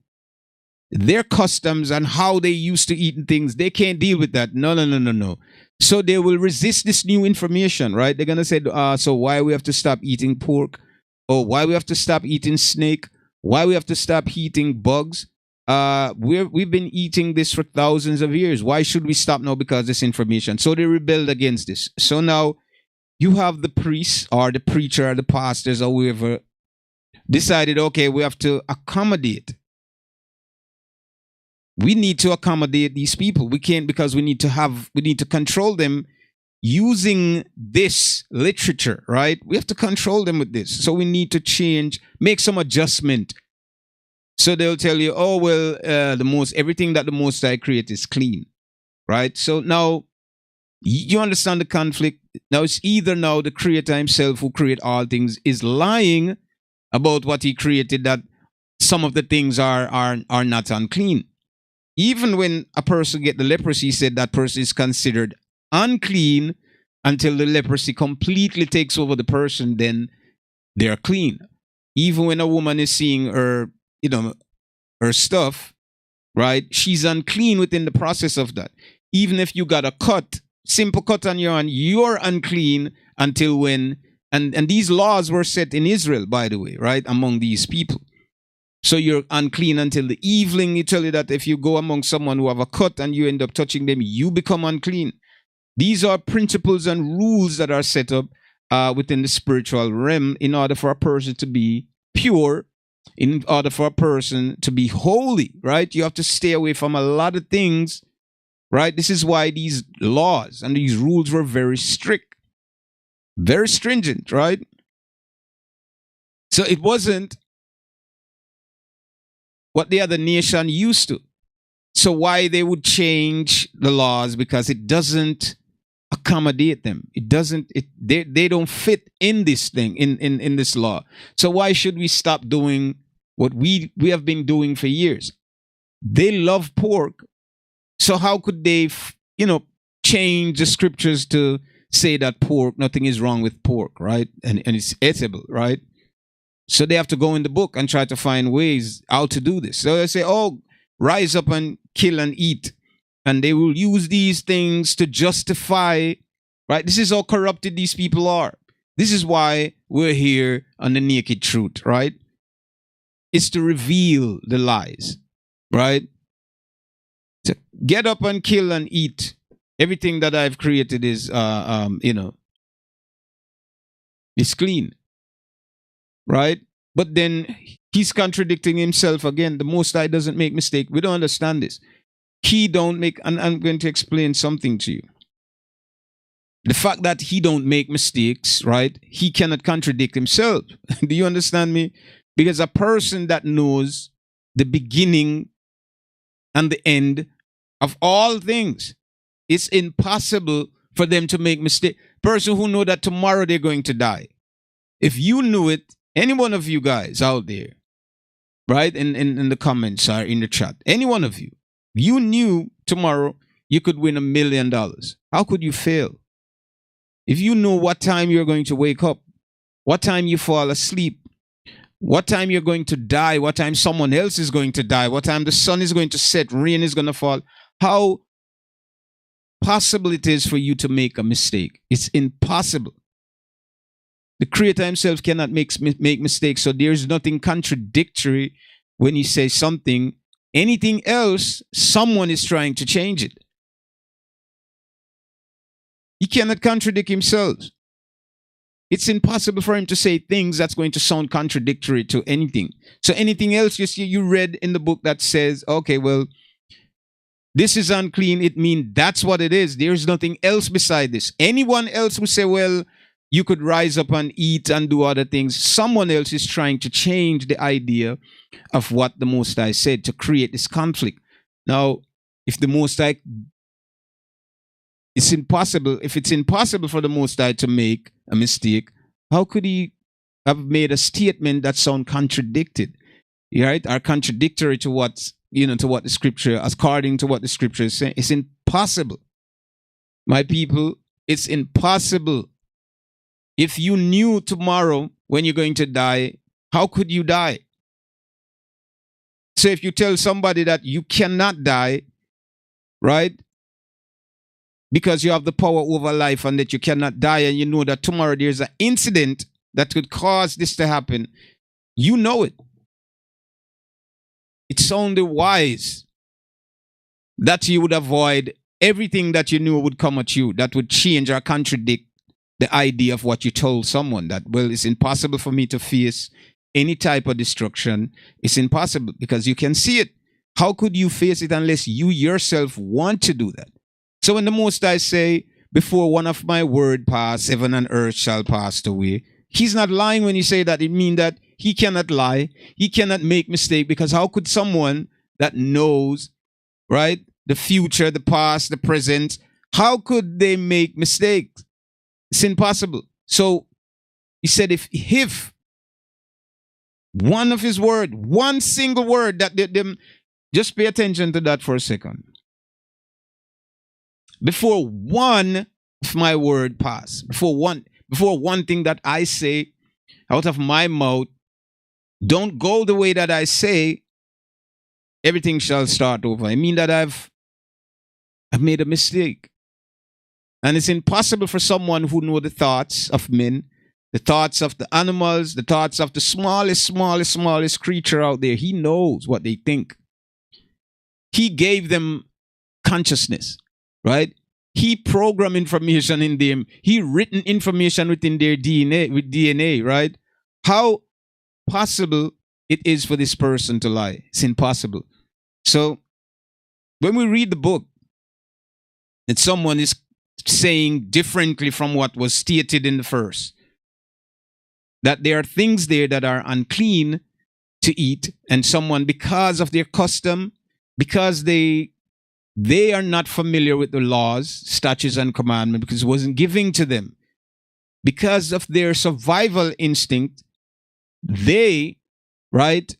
Their customs and how they used to eat things, they can't deal with that. No. So they will resist this new information, right? They're going to say, so why we have to stop eating pork? Or why we have to stop eating snake? Why we have to stop eating bugs? We've been eating this for thousands of years. Why should we stop now because of this information? So they rebelled against this. So now you have the priests or the preacher or the pastors or whoever decided, okay, we have to accommodate. We need to accommodate these people. We can't, because we need to control them using this literature, right? We have to control them with this. So we need to make some adjustment. So they'll tell you, oh, well, everything that the Most High creates is clean, right? So now You understand the conflict? Now it's either now the creator himself who created all things is lying about what he created, that some of the things are not unclean. Even when a person get the leprosy, he said that person is considered unclean until the leprosy completely takes over the person, then they're clean. Even when a woman is seeing her, her stuff, right? She's unclean within the process of that. Even if you got a cut, simple cut on your hand, you're unclean until when, and these laws were set in Israel, by the way, right? Among these people. So you're unclean until the evening. You tell you that if you go among someone who have a cut and you end up touching them, you become unclean. These are principles and rules that are set up within the spiritual realm in order for a person to be pure, in order for a person to be holy, right? You have to stay away from a lot of things, right? This is why these laws and these rules were very strict, very stringent, right? So it wasn't what the other nation used to. So why they would change the laws? Because it doesn't accommodate them. It doesn't, they don't fit in this thing, in this law. So why should we stop doing what we have been doing for years? They love pork. So how could they, change the scriptures to say that pork, nothing is wrong with pork, right? And it's edible, right? So they have to go in the book and try to find ways how to do this. So they say, oh, rise up and kill and eat. And they will use these things to justify, right? This is how corrupted these people are. This is why we're here on the Naked Truth, right? It's to reveal the lies, right? So get up and kill and eat. Everything that I've created is, it's clean. Right? But then he's contradicting himself again. The Most High doesn't make mistake. We don't understand this. He don't make, and I'm going to explain something to you. The fact that he don't make mistakes, right? He cannot contradict himself. Do you understand me? Because a person that knows the beginning and the end of all things, it's impossible for them to make mistake. Person who know that tomorrow they're going to die. If you knew it, any one of you guys out there, right, in the comments or in the chat, any one of you, you knew tomorrow you could win $1 million. How could you fail? If you know what time you're going to wake up, what time you fall asleep, what time you're going to die, what time someone else is going to die, what time the sun is going to set, rain is going to fall, how possible it is for you to make a mistake. It's impossible. The Creator himself cannot make mistakes, so there's nothing contradictory when he says something. Anything else, someone is trying to change it. He cannot contradict himself. It's impossible for him to say things that's going to sound contradictory to anything. So anything else you read in the book that says, okay, well, this is unclean, it means that's what it is. There's nothing else beside this. Anyone else will say, well, you could rise up and eat and do other things. Someone else is trying to change the idea of what the Most High said to create this conflict. Now, if the Most High, it's impossible. If it's impossible for the Most High to make a mistake, how could he have made a statement that sounds contradicted, right? Or contradictory to what, to what the scripture, according to what the scripture is saying? It's impossible. My people, it's impossible. If you knew tomorrow when you're going to die, how could you die? So if you tell somebody that you cannot die, right? Because you have the power over life and that you cannot die, and you know that tomorrow there's an incident that could cause this to happen, you know it. It's only wise that you would avoid everything that you knew would come at you that would change or contradict the idea of what you told someone, that, well, it's impossible for me to face any type of destruction. It's impossible because you can see it. How could you face it unless you yourself want to do that? So when the Most High say, before one of my word pass, heaven and earth shall pass away, he's not lying when he say that. It means that he cannot lie. He cannot make mistake, because how could someone that knows, right, the future, the past, the present, How could they make mistakes? It's impossible. So he said, if one of his word, one single word that them, just pay attention to that for a second. Before one of my word pass, before one thing that I say out of my mouth, don't go the way that I say, everything shall start over. I mean that I've made a mistake. And it's impossible for someone who know the thoughts of men, the thoughts of the animals, the thoughts of the smallest creature out there. He knows what they think. He gave them consciousness, right? He programmed information in them. He written information within their DNA, right? How possible it is for this person to lie? It's impossible. So when we read the book, and someone is saying differently from what was stated in the verse, that there are things there that are unclean to eat, and someone, because of their custom, because they are not familiar with the laws, statutes, and commandments, because it wasn't given to them, because of their survival instinct, they, right,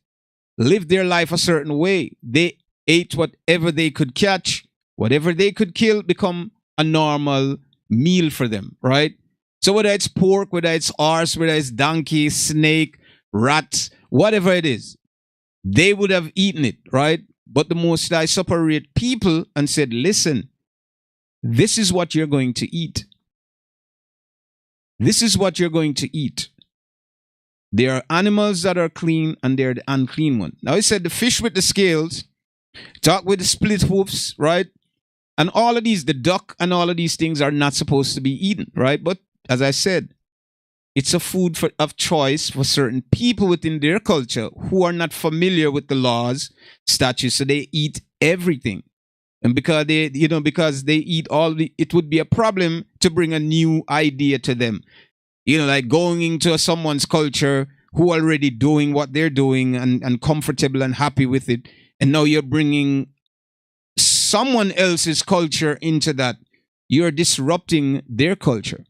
lived their life a certain way. They ate whatever they could catch, whatever they could kill, become a normal meal for them, right? So whether it's pork, whether it's horse, whether it's donkey, snake, rats, whatever it is, they would have eaten it, right? But the Most High separate people and said, listen, this is what you're going to eat. This is what you're going to eat. There are animals that are clean and there are the unclean ones. Now he said the fish with the scales, talk with the split hoofs, right? And all of these, the duck and all of these things are not supposed to be eaten, right? But as I said, it's a food of choice for certain people within their culture who are not familiar with the laws, statutes, so they eat everything. And because they eat it would be a problem to bring a new idea to them. Like going into someone's culture who already doing what they're doing and comfortable and happy with it. And now you're bringing someone else's culture into that. You're disrupting their culture.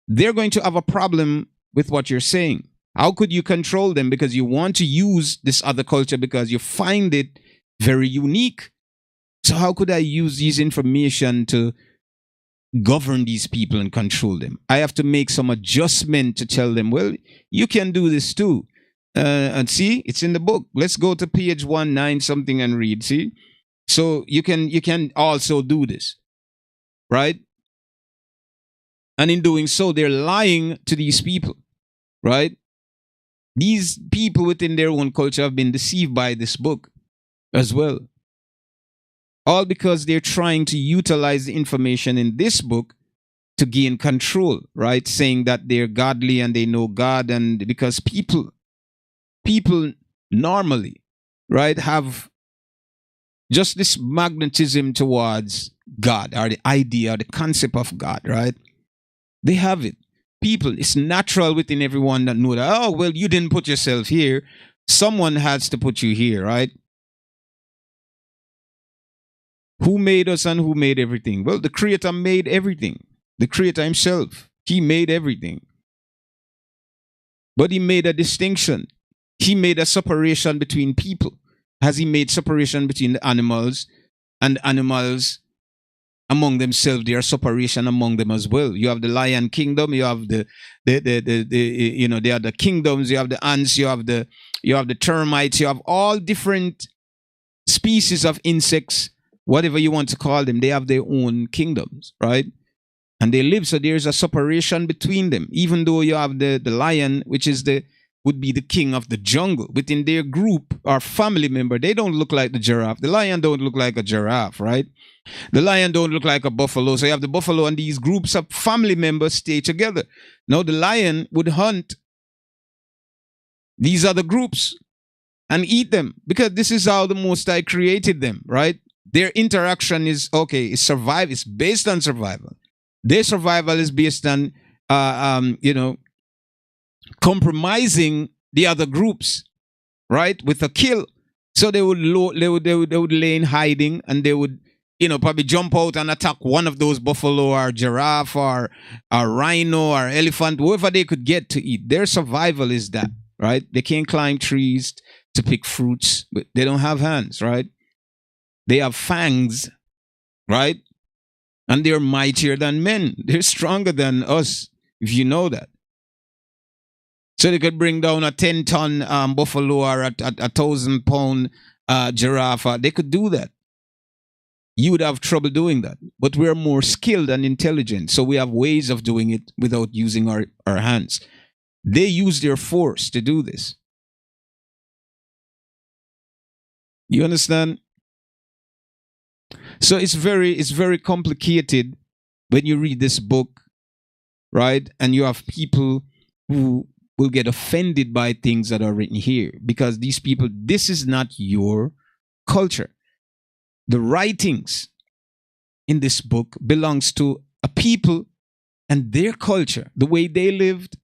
They're going to have a problem with what you're saying. How could you control them? Because you want to use this other culture because you find it very unique. So how could I use this information to govern these people and control them? I have to make some adjustment to tell them, well, you can do this too. And see, it's in the book. Let's go to page 190 something and read. See, so you can also do this, right? And in doing so, they're lying to these people, right? These people within their own culture have been deceived by this book as well. All because they're trying to utilize the information in this book to gain control, right? Saying that they're godly and they know God, and because people normally, right, have just this magnetism towards God, or the idea or the concept of God, right? They have it. People, it's natural within everyone that know that, oh, well, you didn't put yourself here. Someone has to put you here, right? Who made us and who made everything? Well, the Creator made everything. The Creator himself, he made everything. But he made a distinction. He made a separation between people. As he made separation between the animals, and animals among themselves, there are separation among them as well. You have the lion kingdom, you have the other kingdoms, you have the ants, you have the termites, you have all different species of insects, whatever you want to call them. They have their own kingdoms, right? And they live, so there's a separation between them. Even though you have the lion, which is would be the king of the jungle. Within their group or family member, they don't look like the giraffe. The lion don't look like a giraffe, right? The lion don't look like a buffalo. So you have the buffalo, and these groups of family members stay together. Now the lion would hunt these other groups and eat them, because this is how the Most High created them, right? Their interaction is it's based on survival. Their survival is based on compromising the other groups, right, with a kill. So they would lay in hiding, and they would probably jump out and attack one of those buffalo or giraffe or rhino or elephant, whoever they could get to eat. Their survival is that, right? They can't climb trees to pick fruits, but they don't have hands, right? They have fangs, right? And they're mightier than men. They're stronger than us, if you know that. So they could bring down a 10-ton buffalo or a 1,000-pound giraffe. They could do that. You would have trouble doing that. But we're more skilled and intelligent. So we have ways of doing it without using our hands. They use their force to do this. You understand? So it's very complicated when you read this book, right? And you have people who will get offended by things that are written here because these people, this is not your culture. The writings in this book belongs to a people and their culture, the way they lived,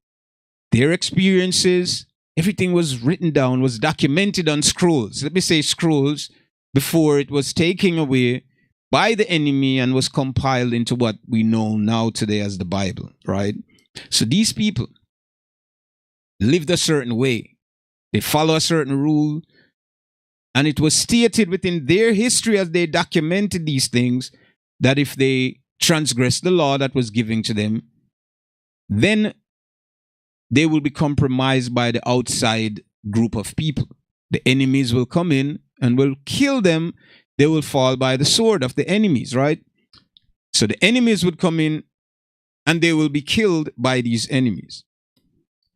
their experiences, everything was written down, was documented on scrolls. Let me say scrolls before it was taken away by the enemy and was compiled into what we know now today as the Bible, right? So these people lived a certain way. They follow a certain rule. And it was stated within their history as they documented these things that if they transgress the law that was given to them, then they will be compromised by the outside group of people. The enemies will come in and will kill them. They will fall by the sword of the enemies, right? So the enemies would come in and they will be killed by these enemies.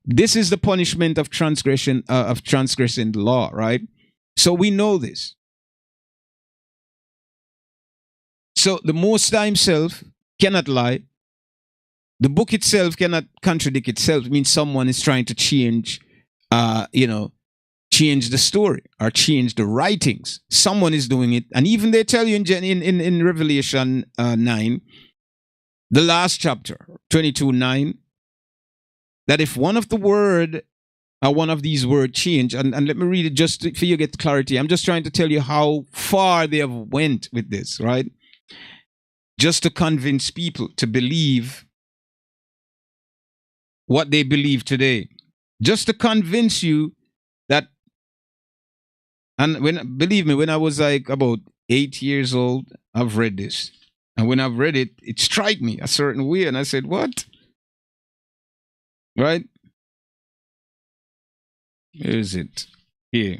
This is the punishment of transgression, of transgressing the law, right? So we know this. So the Most High Himself cannot lie. The book itself cannot contradict itself. It means someone is trying to change, change the story or change the writings. Someone is doing it. And even they tell you in Revelation 9, the last chapter, 22:9, that if one of these words change, and let me read it just for you to get clarity. I'm just trying to tell you how far they have went with this, right? Just to convince people to believe what they believe today. Just to convince you that, and believe me, when I was like about 8 years old, I've read this. And when I've read it, it struck me a certain way. And I said, what? Right? Where is it? Here.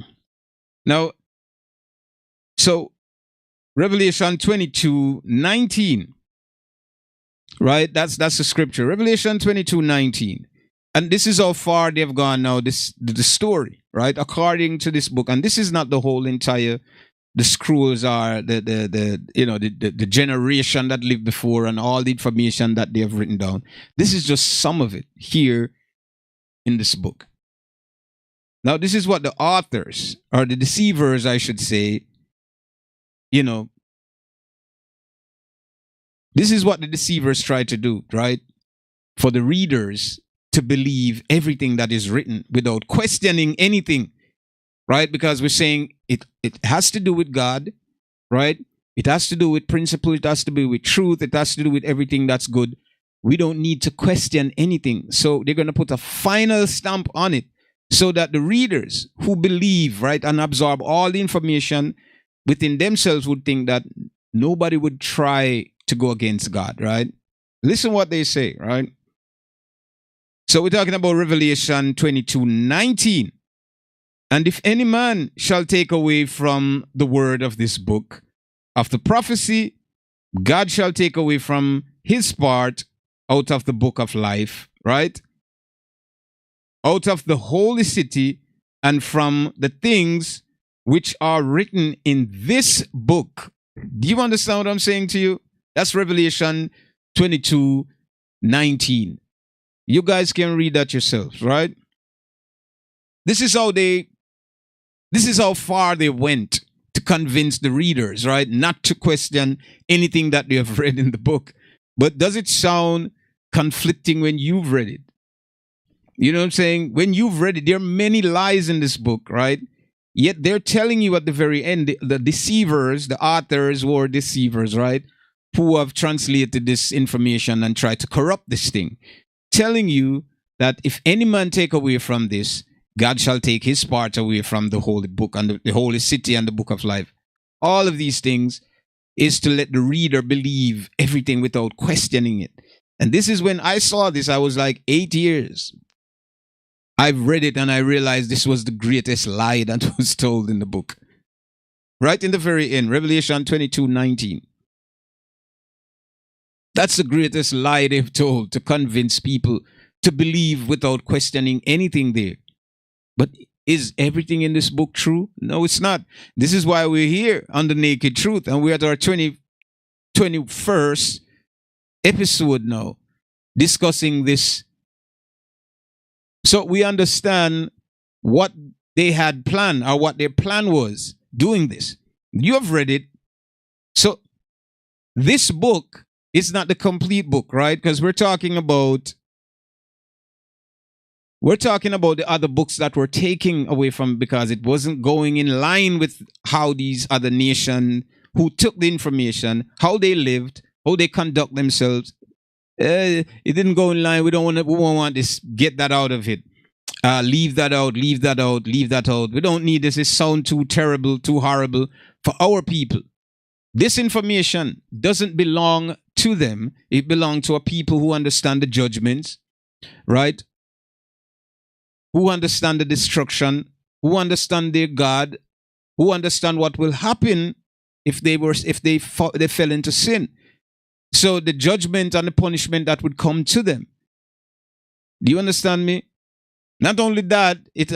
Now, so Revelation 22:19. Right? That's the scripture. Revelation 22:19. And this is how far they've gone now, the story, right? According to this book. And this is not the whole entire, the scrolls are the generation that lived before and all the information that they have written down. This is just some of it here in this book. Now, this is what the authors, or the deceivers, I should say, this is what the deceivers try to do, right? For the readers to believe everything that is written without questioning anything, right? Because we're saying it has to do with God, right? It has to do with principle. It has to do with truth. It has to do with everything that's good. We don't need to question anything. So they're going to put a final stamp on it so that the readers who believe, right, and absorb all the information within themselves would think that nobody would try to go against God, right? Listen what they say, right? So we're talking about Revelation 22:19. And if any man shall take away from the word of this book of the prophecy, God shall take away from his part out of the book of life, right? Out of the holy city and from the things which are written in this book. Do you understand what I'm saying to you? That's Revelation 22:19. You guys can read that yourselves, right? This is how far they went to convince the readers, right? Not to question anything that they have read in the book. But does it sound conflicting when you've read it? You know what I'm saying? When you've read it, there are many lies in this book, right? Yet they're telling you at the very end, the deceivers, the authors were deceivers, right? Who have translated this information and tried to corrupt this thing, telling you that if any man take away from this, God shall take his part away from the holy book and the holy city and the book of life. All of these things is to let the reader believe everything without questioning it. And this is when I saw this, I was like 8 years. I've read it and I realized this was the greatest lie that was told in the book. Right in the very end, Revelation 22:19. That's the greatest lie they've told to convince people to believe without questioning anything there. But is everything in this book true? No, it's not. This is why we're here on The Naked Truth, and we're at our 21st episode now, discussing this. So we understand what they had planned, or what their plan was doing this. You have read it. So this book is not the complete book, right? Because we're talking about the other books that were taken away from, because it wasn't going in line with how these other nations who took the information, how they lived, how they conduct themselves. It didn't go in line. We won't want this. Get that out of it. Leave that out. Leave that out. Leave that out. We don't need this. It sounds too terrible, too horrible for our people. This information doesn't belong to them. It belongs to a people who understand the judgments, right? Who understand the destruction, who understand their God, who understand what will happen if they fell into sin. So the judgment and the punishment that would come to them. Do you understand me? Not only that, it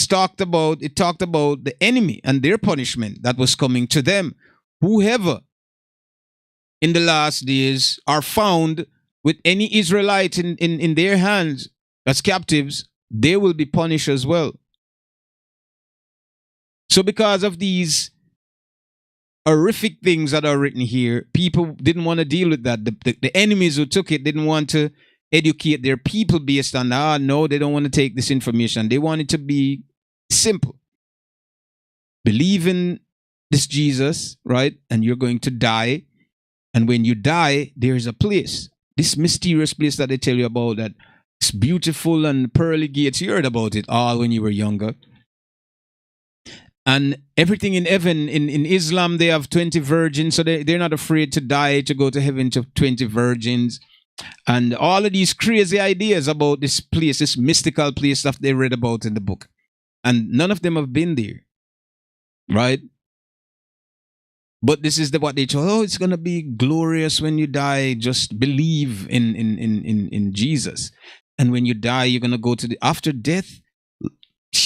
talked about the enemy and their punishment that was coming to them. Whoever in the last days are found with any Israelite in their hands as captives, they will be punished as well. So because of these horrific things that are written here, people didn't want to deal with that. The enemies who took it didn't want to educate their people based on, no, they don't want to take this information. They want it to be simple. Believe in this Jesus, right? And you're going to die. And when you die, there's a place, this mysterious place that they tell you about, that it's beautiful and pearly gates. You heard about it all when you were younger. And everything in heaven, in Islam, they have 20 virgins, so they're not afraid to die to go to heaven to 20 virgins. And all of these crazy ideas about this place, this mystical place that they read about in the book. And none of them have been there, right? But this is what they told. It's going to be glorious when you die. Just believe in Jesus. And when you die, you're going to go to after death.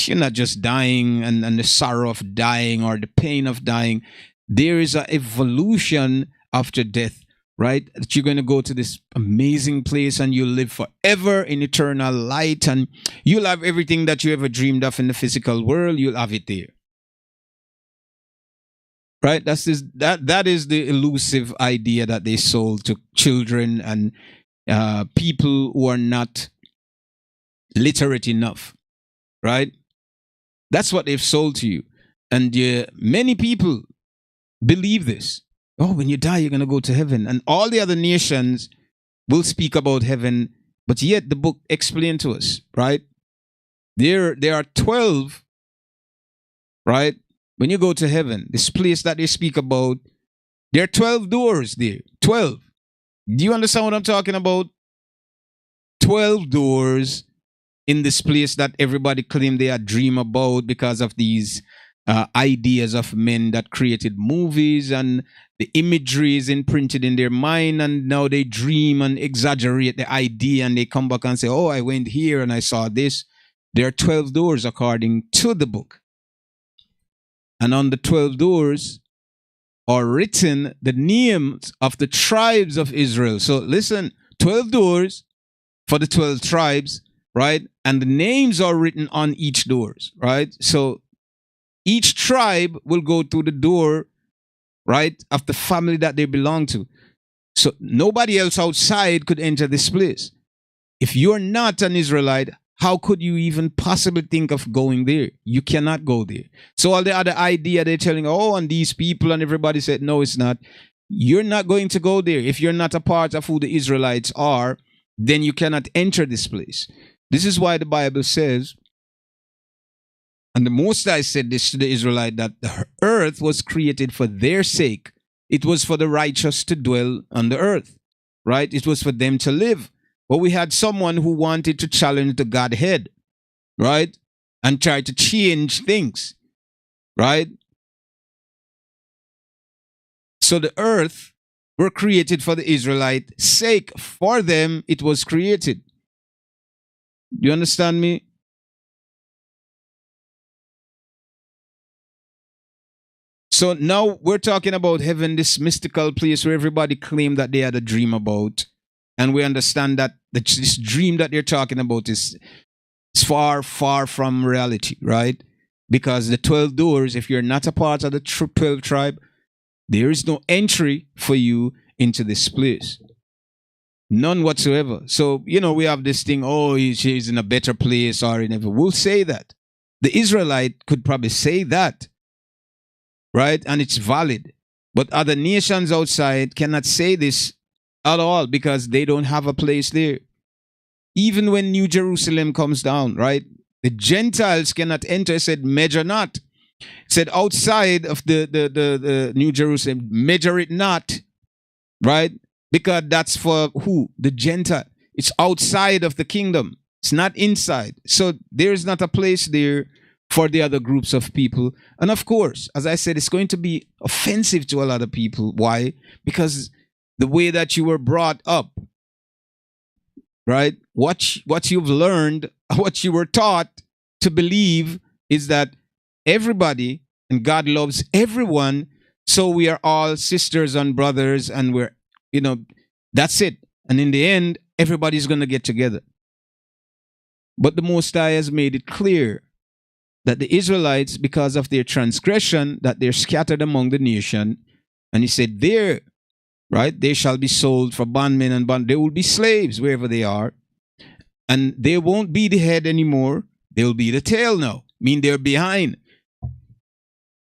You're not just dying and the sorrow of dying or the pain of dying. There is an evolution after death, right? That you're going to go to this amazing place and you'll live forever in eternal light, and you'll have everything that you ever dreamed of in the physical world. You'll have it there, right? That is the elusive idea that they sold to children and people who are not literate enough, right? That's what they've sold to you. And many people believe this. Oh, when you die, you're going to go to heaven. And all the other nations will speak about heaven, but yet the book explained to us, right? There are 12, right? When you go to heaven, this place that they speak about, there are 12 doors there. 12. Do you understand what I'm talking about? 12 doors in this place that everybody claimed they had dream about because of these ideas of men that created movies, and the imagery is imprinted in their mind, and now they dream and exaggerate the idea, and they come back and say, oh, I went here and I saw this. There are 12 doors according to the book. And on the 12 doors are written the names of the tribes of Israel. So listen, 12 doors for the 12 tribes, right? And the names are written on each doors, right? So each tribe will go to the door, right, of the family that they belong to. So nobody else outside could enter this place. If you're not an Israelite, how could you even possibly think of going there? You cannot go there. So all the other idea they're telling, oh, and these people and everybody said, no, it's not. You're not going to go there. If you're not a part of who the Israelites are, then you cannot enter this place. This is why the Bible says, and the Most High said this to the Israelite, that the earth was created for their sake. It was for the righteous to dwell on the earth, right? It was for them to live. But we had someone who wanted to challenge the Godhead, right? And try to change things, right? So the earth were created for the Israelite sake. For them, it was created. Do you understand me? So now we're talking about heaven, this mystical place where everybody claimed that they had a dream about. And we understand that this dream that they're talking about is far, far from reality, right? Because the 12 doors, if you're not a part of the 12 tribe, there is no entry for you into this place. None whatsoever. So, we have this thing, oh, he's in a better place or in heaven. We'll say that. The Israelite could probably say that, right? And it's valid. But other nations outside cannot say this at all because they don't have a place there. Even when New Jerusalem comes down, right? The Gentiles cannot enter. It said, measure not. It said, outside of the New Jerusalem, measure it not, right? Because that's for who? The Gentile. It's outside of the kingdom. It's not inside. So there's not a place there for the other groups of people. And of course, as I said, it's going to be offensive to a lot of people. Why? Because the way that you were brought up, right? What you've learned, what you were taught to believe is that everybody and God loves everyone. So we are all sisters and brothers and we're, that's it. And in the end, everybody's going to get together. But the Most High has made it clear that the Israelites, because of their transgression, that they're scattered among the nation. And he said, there, right, they shall be sold for bondmen and bond. They will be slaves wherever they are. And they won't be the head anymore. They'll be the tail now. I mean, they're behind.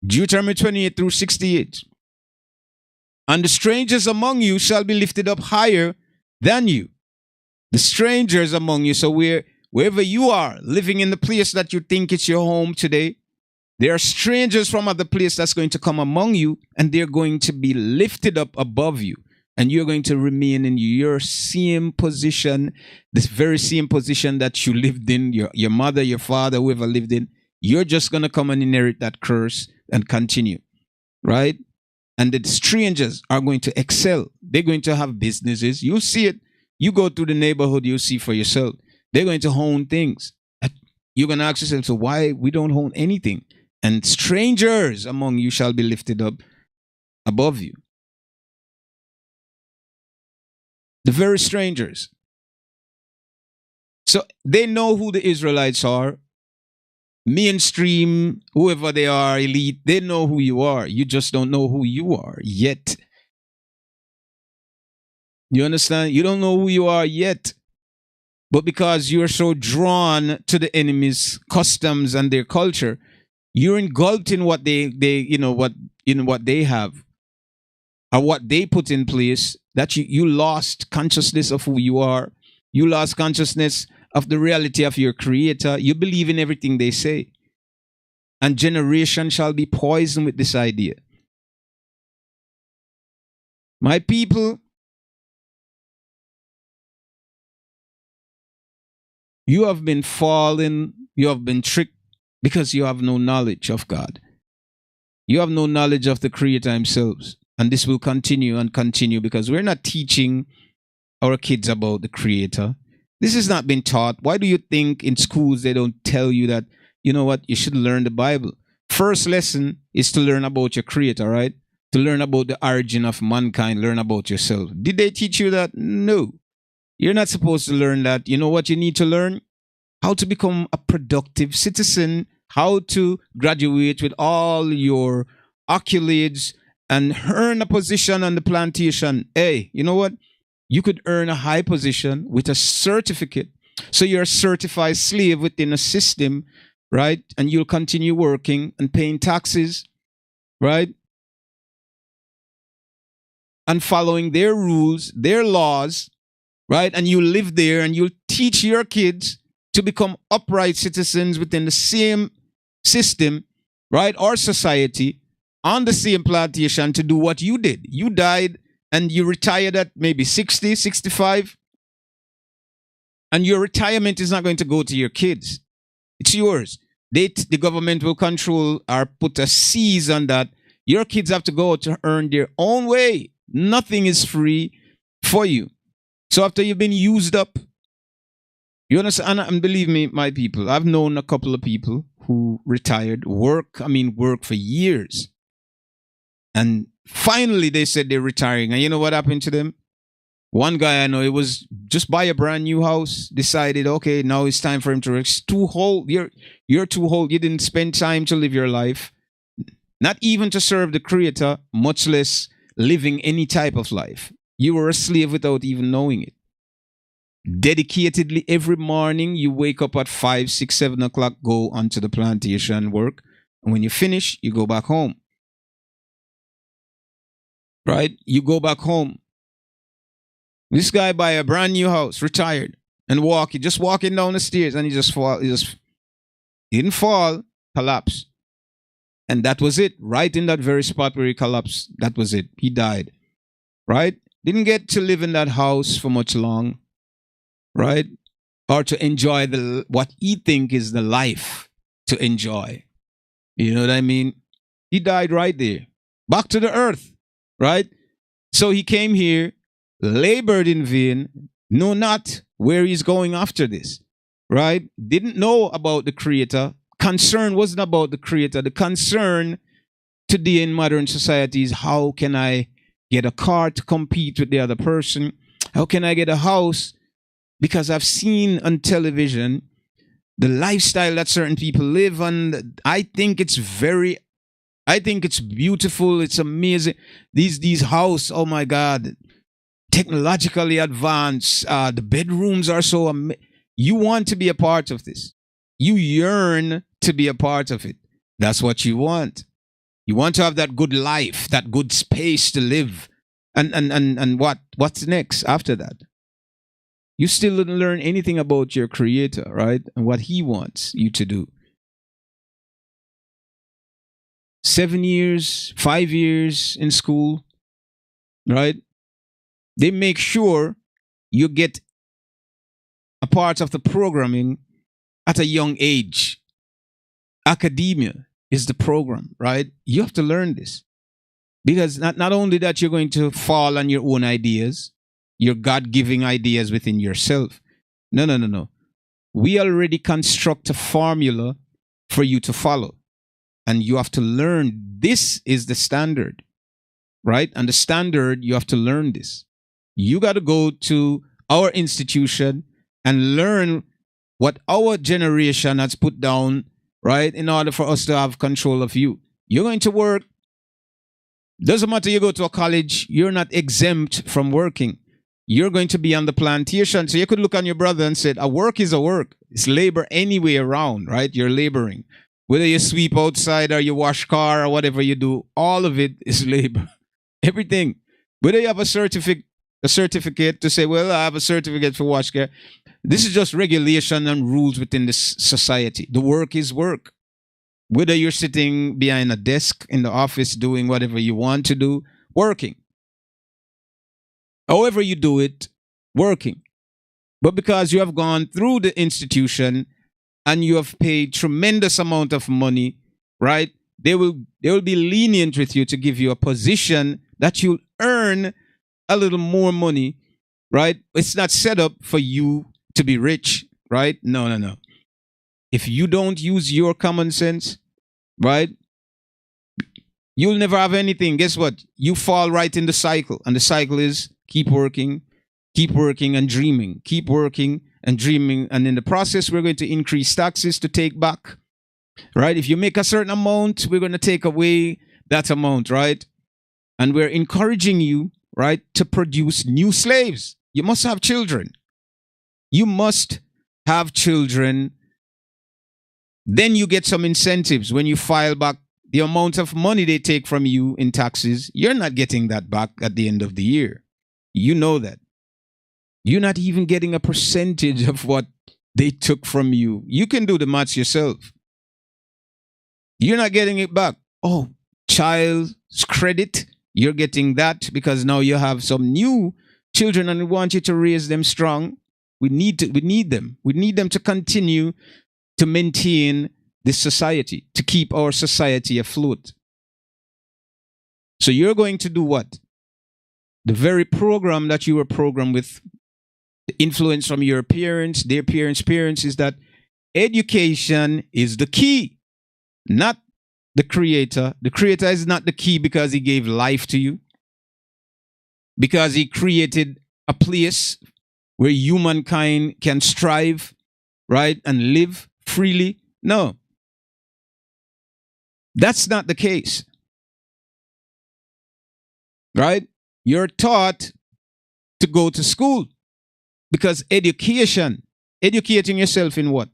Deuteronomy 28 through 68. And the strangers among you shall be lifted up higher than you. The strangers among you. So wherever you are, living in the place that you think it's your home today, there are strangers from other place that's going to come among you, and they're going to be lifted up above you. And you're going to remain in your same position, this very same position that you lived in, your mother, your father, whoever lived in. You're just going to come and inherit that curse and continue, right? And the strangers are going to excel. They're going to have businesses. You'll see it. You go through the neighborhood, you'll see for yourself. They're going to own things. You're going to ask yourself, so why we don't own anything? And strangers among you shall be lifted up above you. The very strangers. So they know who the Israelites are. Mainstream, whoever they are, elite, they know who you are. You just don't know who you are yet. You understand? You don't know who you are yet. But because you're so drawn to the enemy's customs and their culture, you're engulfed in what they what they have or what they put in place, that you lost consciousness of who you are. You lost consciousness of the reality of your creator. You believe in everything they say. And generation shall be poisoned with this idea. My people, you have been fallen, you have been tricked because you have no knowledge of God. You have no knowledge of the Creator himself. And this will continue and continue because we're not teaching our kids about the Creator. This has not been taught. Why do you think in schools they don't tell you that, you know what, you should learn the Bible? First lesson is to learn about your Creator, right? To learn about the origin of mankind, learn about yourself. Did they teach you that? No. You're not supposed to learn that. You know what you need to learn? How to become a productive citizen, how to graduate with all your accolades and earn a position on the plantation. Hey, you know what? You could earn a high position with a certificate So you're a certified slave within a system, right? And you'll continue working and paying taxes, right? And following their rules, their laws, right? And you live there and you'll teach your kids to become upright citizens within the same system, right? Or society on the same plantation to do what you did. You died and you retired at maybe 60, 65. And your retirement is not going to go to your kids. It's yours. The government will control or put a seize on that. Your kids have to go to earn their own way. Nothing is free for you. So after you've been used up, you understand? And believe me, my people, I've known a couple of people who retired, work for years. And finally they said they're retiring. And you know what happened to them? One guy I know, it was just buy a brand new house, decided, okay, now it's time for him to rest. Too old. You're too old. You didn't spend time to live your life, not even to serve the Creator, much less living any type of life. You were a slave without even knowing it. Dedicatedly every morning, you wake up at 5, 6, 7 o'clock, go onto the plantation, work. And when you finish, you go back home. Right? You go back home. This guy buy a brand new house, retired, and just walking down the stairs, and he didn't fall, collapsed. And that was it. Right in that very spot where he collapsed, that was it. He died. Right? Didn't get to live in that house for much long. Right? Or to enjoy what he think is the life to enjoy. You know what I mean? He died right there. Back to the earth. Right? So he came here, labored in vain, know not where he's going after this, right? Didn't know about the Creator. Concern wasn't about the Creator. The concern today in modern society is how can I get a car to compete with the other person? How can I get a house? Because I've seen on television the lifestyle that certain people live, and I think it's beautiful. It's amazing. These house, oh my God, technologically advanced. The bedrooms are so you want to be a part of this. You yearn to be a part of it. That's what you want. You want to have that good life, that good space to live. And what's next after that? You still didn't learn anything about your Creator, right? And what He wants you to do. 7 years, 5 years in school, right? They make sure you get a part of the programming at a young age. Academia is the program, right? You have to learn this. Because not only that, you're going to fall on your own ideas, your God-giving ideas within yourself. No. We already construct a formula for you to follow. And you have to learn this is the standard, right? And the standard, you have to learn this. You got to go to our institution and learn what our generation has put down, right? In order for us to have control of you. You're going to work. Doesn't matter you go to a college, you're not exempt from working. You're going to be on the plantation. So you could look on your brother and say, a work is a work. It's labor anyway around, right? You're laboring. Whether you sweep outside or you wash car or whatever you do, all of it is labor. Everything. Whether you have a certificate to say, well, I have a certificate for wash car. This is just regulation and rules within this society. The work is work. Whether you're sitting behind a desk in the office doing whatever you want to do, working. However you do it, working. But because you have gone through the institution and you have paid tremendous amount of money, right? They will be lenient with you to give you a position that you'll earn a little more money, right? It's not set up for you to be rich, right? No. If you don't use your common sense, right? You'll never have anything. Guess what? You fall right in the cycle. And the cycle is keep working and dreaming. Keep working and dreaming. And in the process, we're going to increase taxes to take back, right? If you make a certain amount, we're going to take away that amount, right? And we're encouraging you, right, to produce new slaves. You must have children. You must have children, then you get some incentives when you file back the amount of money they take from you in taxes. You're not getting that back at the end of the year. You know that. You're not even getting a percentage of what they took from you. You can do the maths yourself. You're not getting it back. Oh, child's credit, you're getting that because now you have some new children and we want you to raise them strong. We need them. We need them to continue to maintain this society, to keep our society afloat. So you're going to do what? The very program that you were programmed with, the influence from your parents, their parents, is that education is the key, not the creator. The creator is not the key because he gave life to you, because he created a place where humankind can strive, right, and live freely. No, that's not the case, right? You're taught to go to school because educating yourself in what?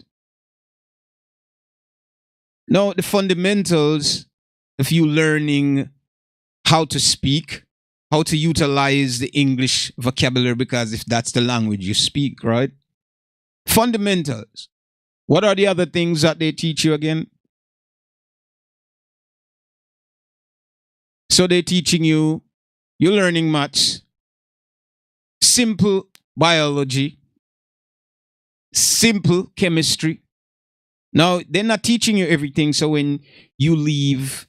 No, the fundamentals of you learning how to speak, how to utilize the English vocabulary, because if that's the language you speak, right? Fundamentals. What are the other things that they teach you again? So they're teaching you, you're learning maths, simple biology, simple chemistry. Now, they're not teaching you everything. So when you leave,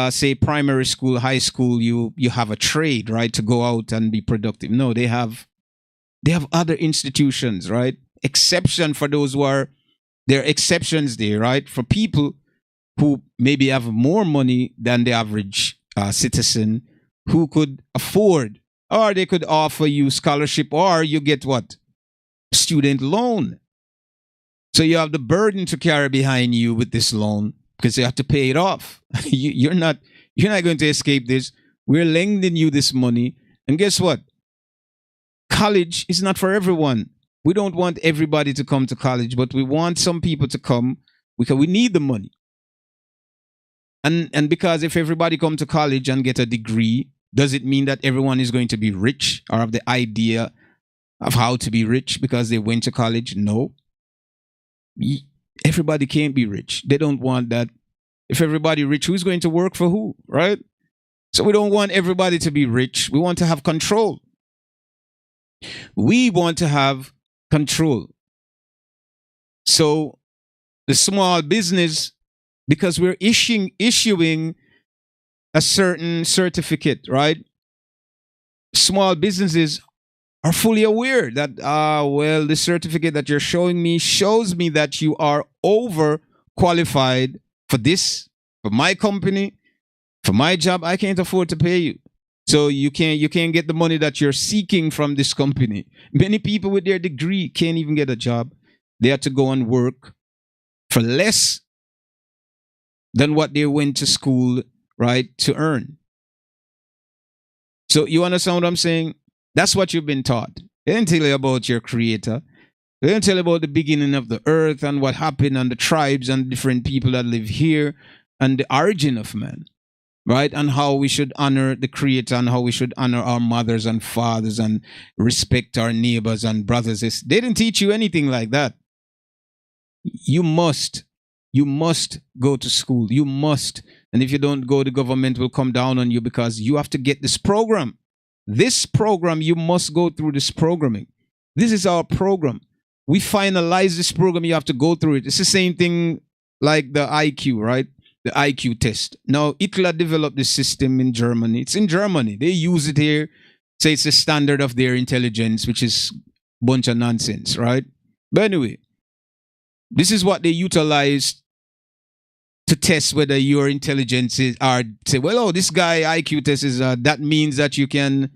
say, primary school, high school, you have a trade, right, to go out and be productive. No, they have other institutions, right? Exception for those who are, there are exceptions there, right? For people who maybe have more money than the average citizen, who could afford, or they could offer you scholarship, or you get what? Student loan. So you have the burden to carry behind you with this loan because you have to pay it off. You're not going to escape this. We're lending you this money. And guess what? College is not for everyone. We don't want everybody to come to college, but we want some people to come because we need the money. And because if everybody come to college and get a degree, does it mean that everyone is going to be rich or have the idea of how to be rich because they went to college? No. Everybody can't be rich. They don't want that. If everybody rich, who's going to work for who, right? So we don't want everybody to be rich. We want to have control. We want to have control. So the small business, because we're issuing a certain certificate, right? Small businesses are fully aware that, well, the certificate that you're showing me shows me that you are overqualified for this, for my company, for my job. I can't afford to pay you. So you can't get the money that you're seeking from this company. Many people with their degree can't even get a job. They have to go and work for less than what they went to school, right, to earn. So you understand what I'm saying? That's what you've been taught. They didn't tell you about your creator. They didn't tell you about the beginning of the earth and what happened and the tribes and different people that live here and the origin of man, right? And how we should honor the creator and how we should honor our mothers and fathers and respect our neighbors and brothers. They didn't teach you anything like that. You must go to school. You must. And if you don't go, the government will come down on you because you have to get this program. This program, you must go through this programming. This is our program. We finalize this program, you have to go through it. It's the same thing like the IQ, right? The IQ test. Now, Hitler developed this system in Germany. It's in Germany. They use it here. Say it's the standard of their intelligence, which is a bunch of nonsense, right? But anyway, this is what they utilize to test whether your intelligence is, or say, well, oh, this guy IQ test is, that means that you can,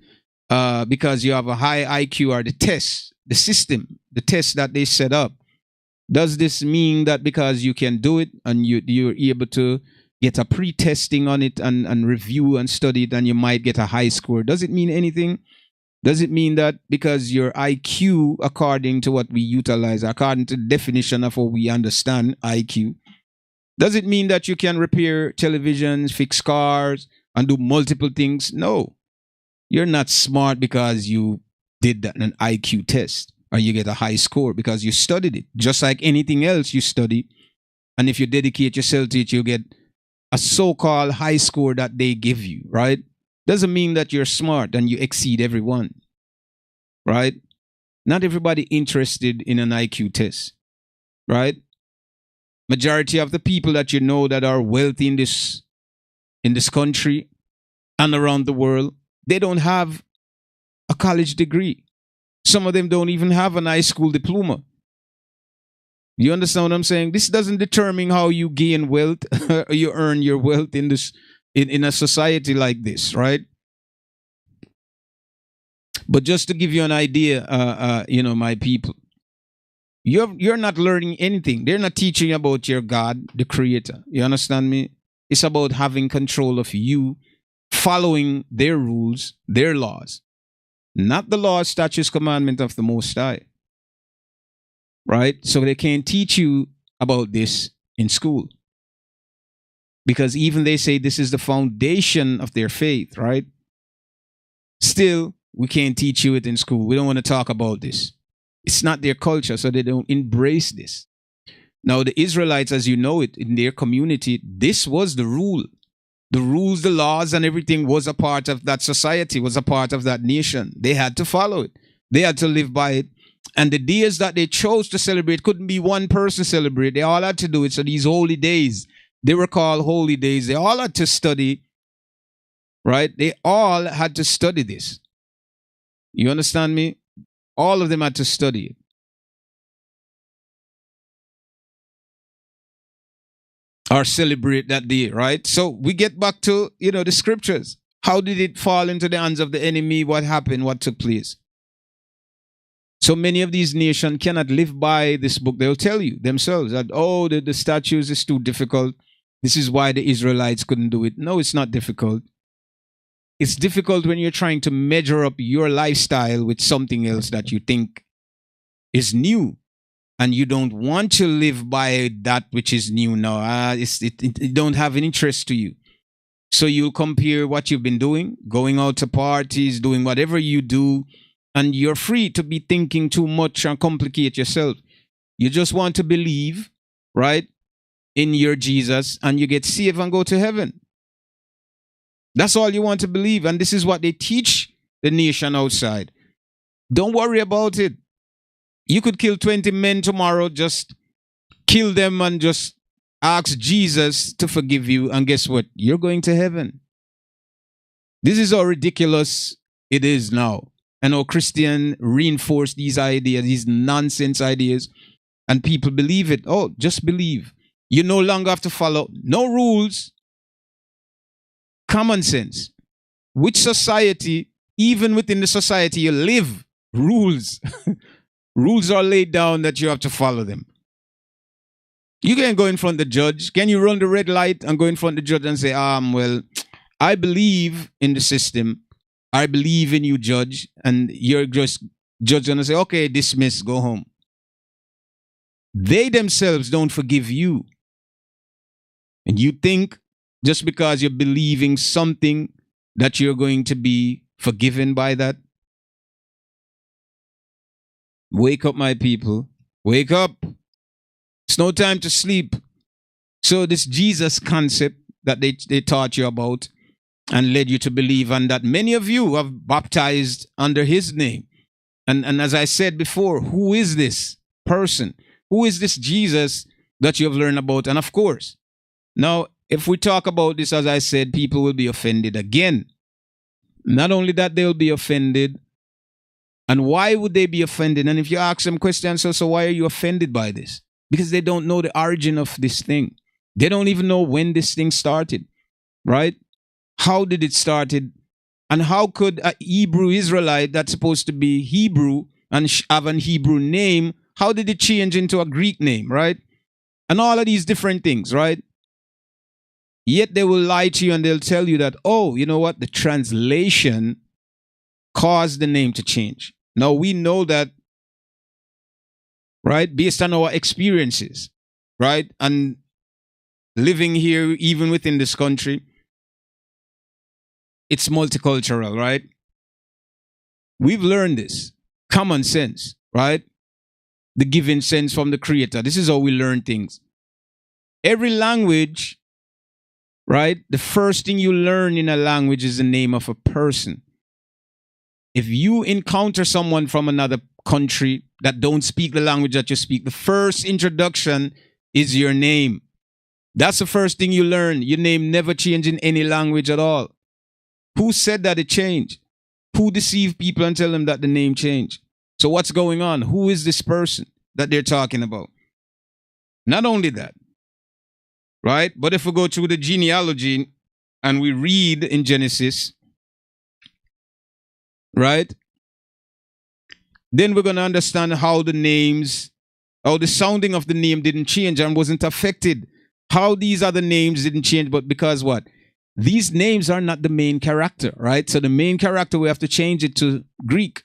because you have a high IQ, or the test, the system, the test that they set up. Does this mean that because you can do it and you're able to get a pre-testing on it and review and study it and you might get a high score? Does it mean anything? Does it mean that because your IQ, according to what we utilize, according to the definition of what we understand IQ, does it mean that you can repair televisions, fix cars, and do multiple things? No. You're not smart because you did an IQ test or you get a high score because you studied it. Just like anything else you study. And if you dedicate yourself to it, you get a so-called high score that they give you, right? Doesn't mean that you're smart and you exceed everyone, right? Not everybody interested in an IQ test, right? Majority of the people that you know that are wealthy in this country and around the world, they don't have a college degree. Some of them don't even have an high school diploma. You understand what I'm saying? This doesn't determine how you gain wealth or you earn your wealth in a society like this, right? But just to give you an idea, my people, you're not learning anything. They're not teaching you about your God, the Creator. You understand me? It's about having control of you, following their rules, their laws, not the laws, statutes, commandment of the Most High. Right? So they can't teach you about this in school. Because even they say this is the foundation of their faith, right? Still, we can't teach you it in school. We don't want to talk about this. It's not their culture, so they don't embrace this. Now, the Israelites, as you know it, in their community, this was the rule. The rules, the laws, and everything was a part of that society, was a part of that nation. They had to follow it. They had to live by it. And the days that they chose to celebrate couldn't be one person celebrate. They all had to do it. So these holy days, they were called holy days. They all had to study, right? They all had to study this. You understand me? All of them had to study it. Or celebrate that day, right? So we get back to, the scriptures. How did it fall into the hands of the enemy? What happened? What took place? So many of these nations cannot live by this book. They'll tell you themselves that, the statutes is too difficult. This is why the Israelites couldn't do it. No, it's not difficult. It's difficult when you're trying to measure up your lifestyle with something else that you think is new. And you don't want to live by that which is new now. It don't have an interest to you. So you compare what you've been doing, going out to parties, doing whatever you do, and you're free to be thinking too much and complicate yourself. You just want to believe, right, in your Jesus, and you get saved and go to heaven. That's all you want to believe. And this is what they teach the nation outside. Don't worry about it. You could kill 20 men tomorrow, just kill them and just ask Jesus to forgive you. And guess what? You're going to heaven. This is how ridiculous it is now. And how Christians reinforce these ideas, these nonsense ideas, and people believe it. Oh, just believe. You no longer have to follow no rules. Common sense. Which society, even within the society you live, rules. Rules are laid down that you have to follow them. You can't go in front of the judge. Can you run the red light and go in front of the judge and say, well, I believe in the system. I believe in you, judge. And you're just judge going to say, okay, dismiss, go home. They themselves don't forgive you. And you think just because you're believing something that you're going to be forgiven by that? Wake up, my people. Wake up. It's no time to sleep. So this Jesus concept that they taught you about and led you to believe, and that many of you have baptized under his name. And as I said before, who is this person? Who is this Jesus that you have learned about? And of course, now, if we talk about this, as I said, people will be offended again. Not only that, they'll be offended. And why would they be offended? And if you ask them questions, so why are you offended by this? Because they don't know the origin of this thing. They don't even know when this thing started, right? How did it started? And how could a Hebrew Israelite that's supposed to be Hebrew and have an Hebrew name, how did it change into a Greek name, right? And all of these different things, right? Yet they will lie to you and they'll tell you that, oh, you know what? The translation caused the name to change. Now we know that, right, based on our experiences, right, and living here, even within this country, it's multicultural, right? We've learned this common sense, right? The given sense from the Creator. This is how we learn things. Every language, right? The first thing you learn in a language is the name of a person. If you encounter someone from another country that don't speak the language that you speak, the first introduction is your name. That's the first thing you learn. Your name never changes in any language at all. Who said that it changed? Who deceived people and tell them that the name changed? So what's going on? Who is this person that they're talking about? Not only that, right? But if we go through the genealogy and we read in Genesis, right? Then we're going to understand how the names, how the sounding of the name didn't change and wasn't affected. How these other names didn't change, but because what? These names are not the main character, right? So the main character, we have to change it to Greek,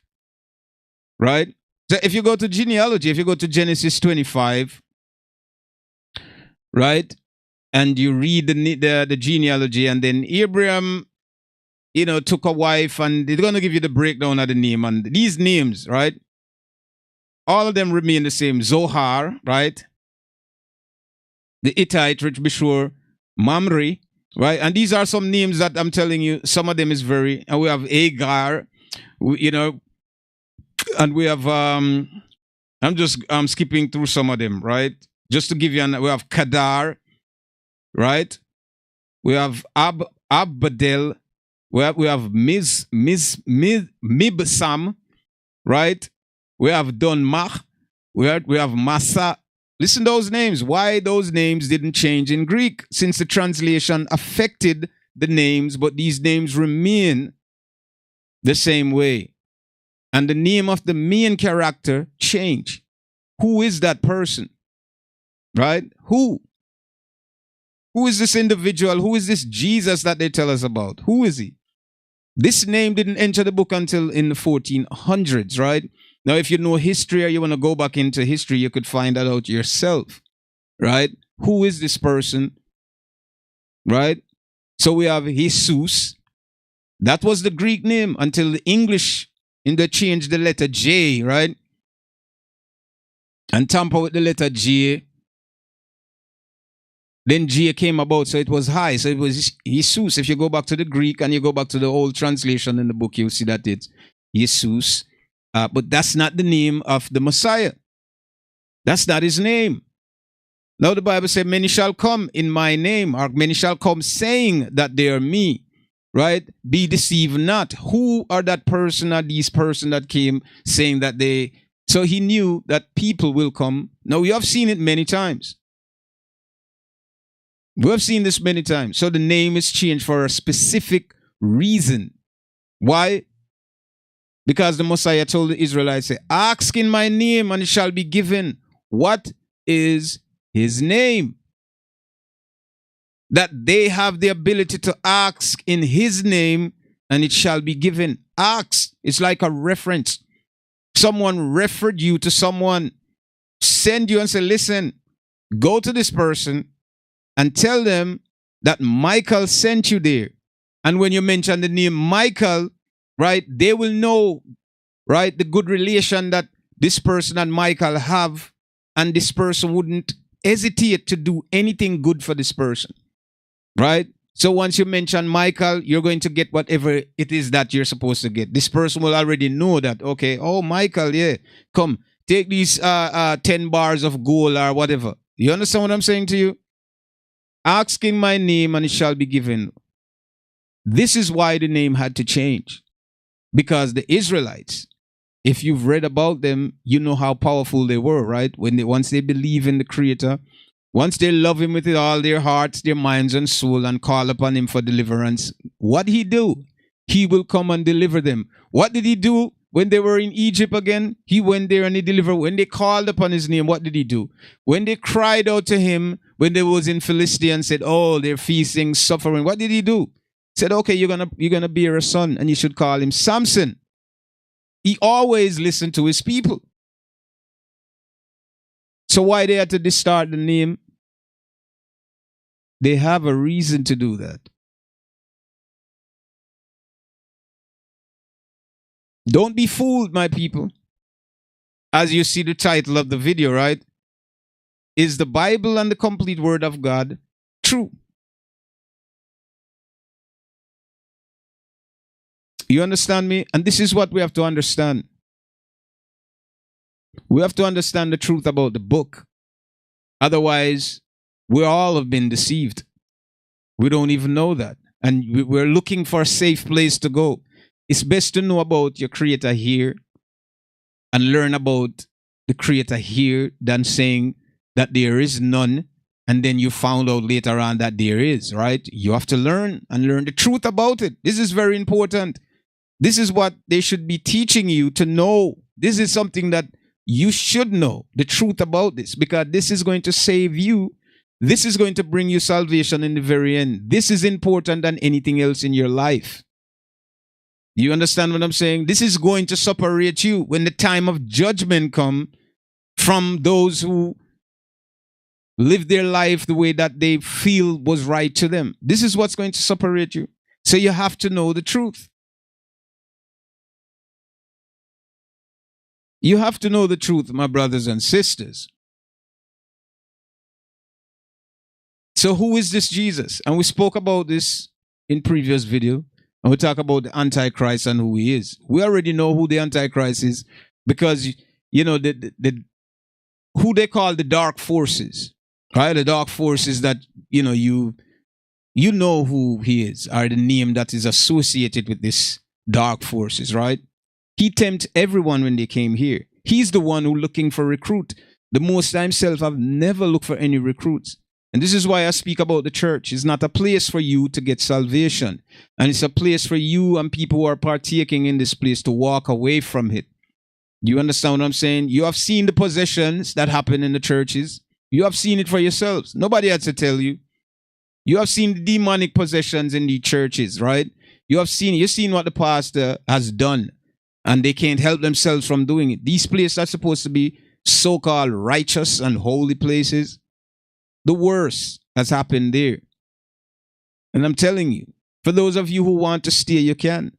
right? So if you go to genealogy, if you go to Genesis 25, right? And you read the genealogy, and then Abraham, took a wife, and they're going to give you the breakdown of the name. And these names, right? All of them remain the same. Zohar, right? The Hittite, which Bishur, Mamre, right? And these are some names that I'm telling you, some of them is and we have Agar, and we have, I'm skipping through some of them, right? Just to give you we have Kadar, right? We have Abbadel, we have Mibsam, right? We have Donmach, we have Massa. Listen to those names. Why those names didn't change in Greek? Since the translation affected the names, but these names remain the same way. And the name of the main character changed. Who is that person? Right? Who? Who is this individual? Who is this Jesus that they tell us about? Who is he? This name didn't enter the book until in the 1400s, right? Now, if you know history or you want to go back into history, you could find that out yourself, right? Who is this person, right? So we have Jesus. That was the Greek name until the English, they changed the letter J, right? And tamper with the letter J. Then J came about, so it was high. So it was Jesus. If you go back to the Greek and you go back to the old translation in the book, you'll see that it's Jesus. But that's not the name of the Messiah. That's not his name. Now the Bible says, many shall come in my name, or many shall come saying that they are me, right? Be deceived not. Who are that person or these person that came saying that they... So he knew that people will come. Now we have seen it many times. We have seen this many times. So the name is changed for a specific reason. Why? Because the Messiah told the Israelites, say, ask in my name and it shall be given. What is his name? That they have the ability to ask in his name and it shall be given. Ask. It's like a reference. Someone referred you to someone, send you and say, listen, go to this person and tell them that Michael sent you there. And when you mention the name Michael, right, they will know, right, the good relation that this person and Michael have, and this person wouldn't hesitate to do anything good for this person, right? So once you mention Michael, you're going to get whatever it is that you're supposed to get. This person will already know that, okay, oh, Michael, yeah, come, take these 10 bars of gold or whatever. You understand what I'm saying to you? Ask in my name and it shall be given. This is why the name had to change. Because the Israelites, if you've read about them, you know how powerful they were, right? Once they believe in the Creator, once they love him with all their hearts, their minds and soul, and call upon him for deliverance, what he do? He will come and deliver them. What did he do when they were in Egypt again? He went there and he delivered. When they called upon his name, what did he do? When they cried out to him, when they was in Philistia and said, oh, they're feasting, suffering, what did he do? Said, okay, you're gonna bear a son and you should call him Samson. He always listened to his people. So why they had to distort the name? They have a reason to do that. Don't be fooled, my people. As you see the title of the video, right? Is the Bible and the complete Word of God true? You understand me? And this is what we have to understand. We have to understand the truth about the book. Otherwise, we all have been deceived. We don't even know that. And we're looking for a safe place to go. It's best to know about your Creator here and learn about the Creator here than saying that there is none and then you found out later on that there is, right? You have to learn and learn the truth about it. This is very important. This is what they should be teaching you to know. This is something that you should know, the truth about this, because this is going to save you. This is going to bring you salvation in the very end. This is important than anything else in your life. You understand what I'm saying? This is going to separate you when the time of judgment comes from those who live their life the way that they feel was right to them. This is what's going to separate you. So you have to know the truth. You have to know the truth, my brothers and sisters. So who is this Jesus? And we spoke about this in previous video. And we talk about the Antichrist and who he is. We already know who the Antichrist is because, you know, who they call the dark forces, right? The dark forces that, you know who he is, are the name that is associated with this dark forces, right? He tempted everyone when they came here. He's the one who looking for recruit. The Most High himself have never looked for any recruits. And this is why I speak about the church. It's not a place for you to get salvation. And it's a place for you and people who are partaking in this place to walk away from it. You understand what I'm saying? You have seen the possessions that happen in the churches. You have seen it for yourselves. Nobody had to tell you. You have seen the demonic possessions in the churches, right? You've seen what the pastor has done. And they can't help themselves from doing it. These places are supposed to be so-called righteous and holy places. The worst has happened there. And I'm telling you, for those of you who want to stay, you can.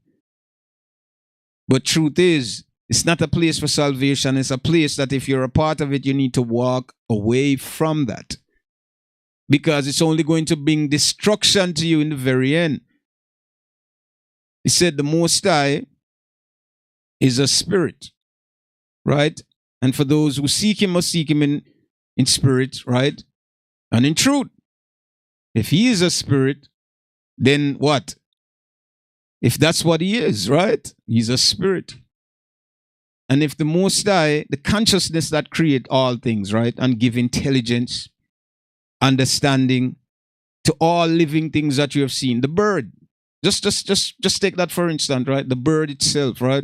But truth is, it's not a place for salvation. It's a place that if you're a part of it, you need to walk away from that. Because it's only going to bring destruction to you in the very end. He said the Most High is a spirit, right? And for those who seek him, must seek him in spirit, right? And in truth. If he is a spirit, then what? If that's what he is, right? He's a spirit. And if the Most High, the consciousness that create all things, right? And give intelligence, understanding to all living things that you have seen. The bird. Just take that for instance, right? The bird itself, right?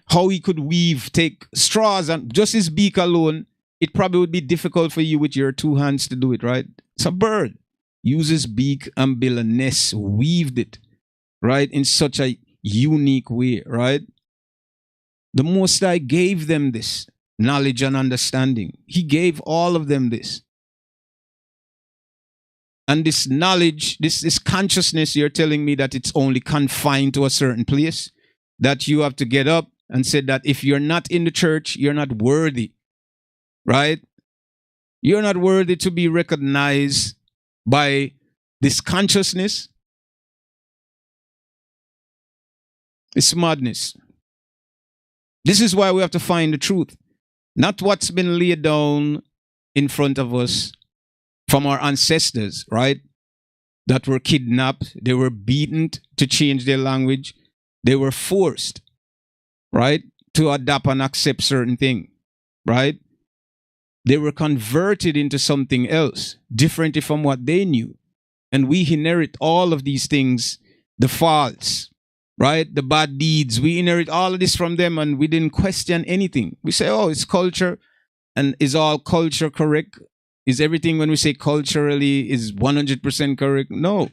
How he could weave, take straws and just his beak alone, it probably would be difficult for you with your two hands to do it, right? It's a bird. Uses beak and build a nest, weaved it, right? In such a unique way, right? The Most High gave them this knowledge and understanding. He gave all of them this. And this knowledge, this consciousness, you're telling me that it's only confined to a certain place, that you have to get up and say that if you're not in the church, you're not worthy, right? You're not worthy to be recognized by this consciousness. It's madness. This is why we have to find the truth, not what's been laid down in front of us from our ancestors, right? That were kidnapped, they were beaten to change their language, they were forced, right, to adapt and accept certain things, right? They were converted into something else, different from what they knew. And we inherit all of these things, the faults, right? The bad deeds. We inherit all of this from them and we didn't question anything. We say, oh, it's culture. And is all culture correct? Is everything when we say culturally is 100% correct? No.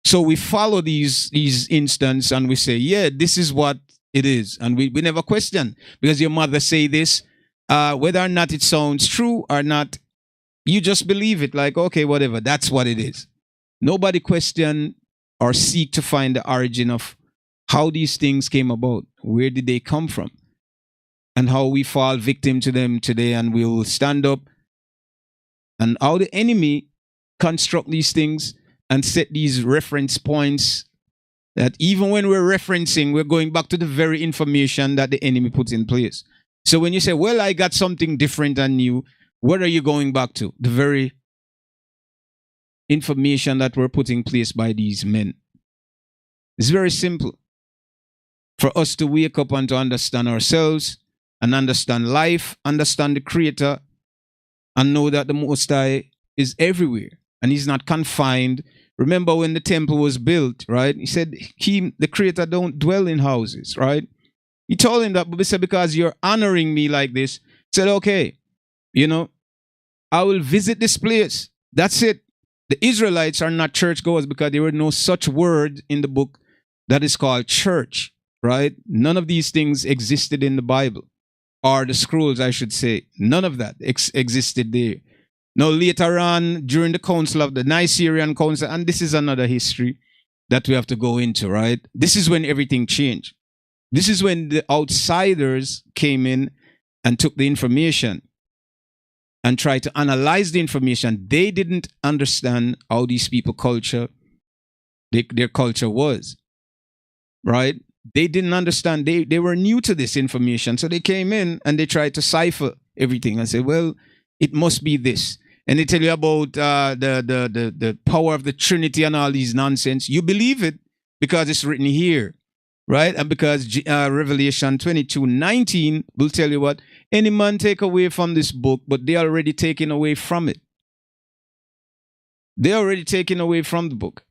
So we follow these instances and we say, yeah, this is what It is. And we never question because your mother say this, whether or not it sounds true or not, you just believe it like, okay, whatever, that's what it is. Nobody question or seek to find the origin of how these things came about. Where did they come from? And how we fall victim to them today, and we will stand up. And how the enemy construct these things and set these reference points that even when we're referencing, we're going back to the very information that the enemy puts in place. So when you say, well, I got something different and new, what are you going back to? The very information that were put in place by these men. It's very simple. For us to wake up and to understand ourselves and understand life, understand the Creator, and know that the Most High is everywhere and He's not confined. Remember when the temple was built, right? He said, the Creator, don't dwell in houses, right? He told him that, but he said, because you're honoring me like this, he said, okay, I will visit this place. That's it. The Israelites are not churchgoers because there were no such word in the book that is called church, right? None of these things existed in the Bible, or the scrolls, I should say. None of that existed there. Now, later on, during the Council of the Nicene Council, and this is another history that we have to go into, right? This is when everything changed. This is when the outsiders came in and took the information and tried to analyze the information. They didn't understand how these people culture, their culture was, right? They didn't understand. They were new to this information. So they came in and they tried to cipher everything and say, well, it must be this. And they tell you about the power of the Trinity and all these nonsense. You believe it because it's written here, right? And because Revelation 22:19 will tell you what? Any man take away from this book, but they are already taken away from it. They're already taken away from the book.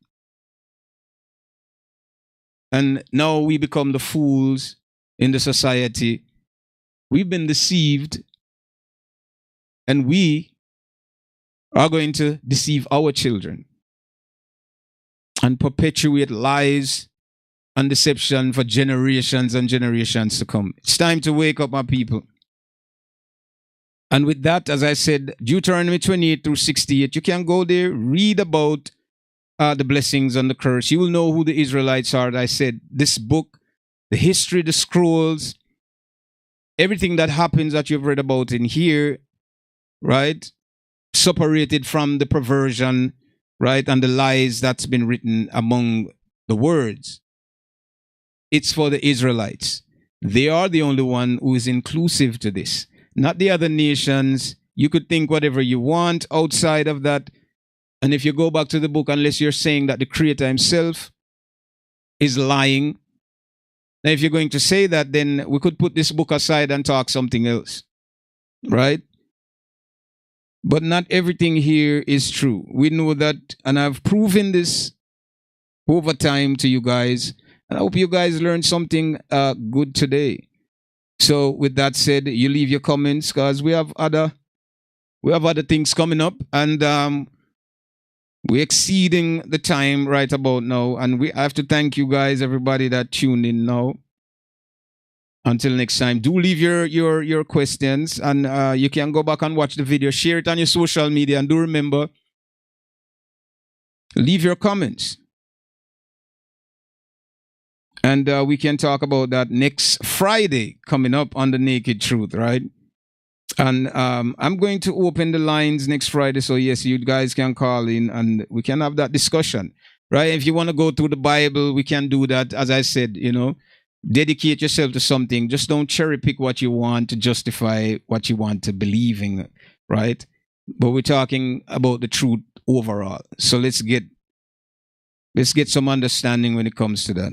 And now we become the fools in the society. We've been deceived, and we are going to deceive our children and perpetuate lies and deception for generations and generations to come. It's time to wake up, my people. And with that, as I said, Deuteronomy 28-68, you can go there, read about the blessings and the curse. You will know who the Israelites are. I said, this book, the history, the scrolls, everything that happens that you've read about in here, right? Separated from the perversion, right? And the lies that's been written among the words. It's for the Israelites. They are the only one who is inclusive to this, not the other nations. You could think whatever you want outside of that. And if you go back to the book, unless you're saying that the Creator Himself is lying, now if you're going to say that, then we could put this book aside and talk something else, right? But not everything here is true. We know that, and I've proven this over time to you guys. And I hope you guys learned something good today. So with that said, you leave your comments because we have other things coming up, and we're exceeding the time right about now. And I have to thank you guys, everybody that tuned in now. Until next time, do leave your questions, and you can go back and watch the video, share it on your social media, and do remember, leave your comments. And we can talk about that next Friday coming up on The Naked Truth, right? And I'm going to open the lines next Friday, so yes, you guys can call in and we can have that discussion, right? If you want to go through the Bible, we can do that. As I said, dedicate yourself to something. Just don't cherry pick what you want to justify what you want to believe in, right? But we're talking about the truth overall. So let's get some understanding when it comes to that.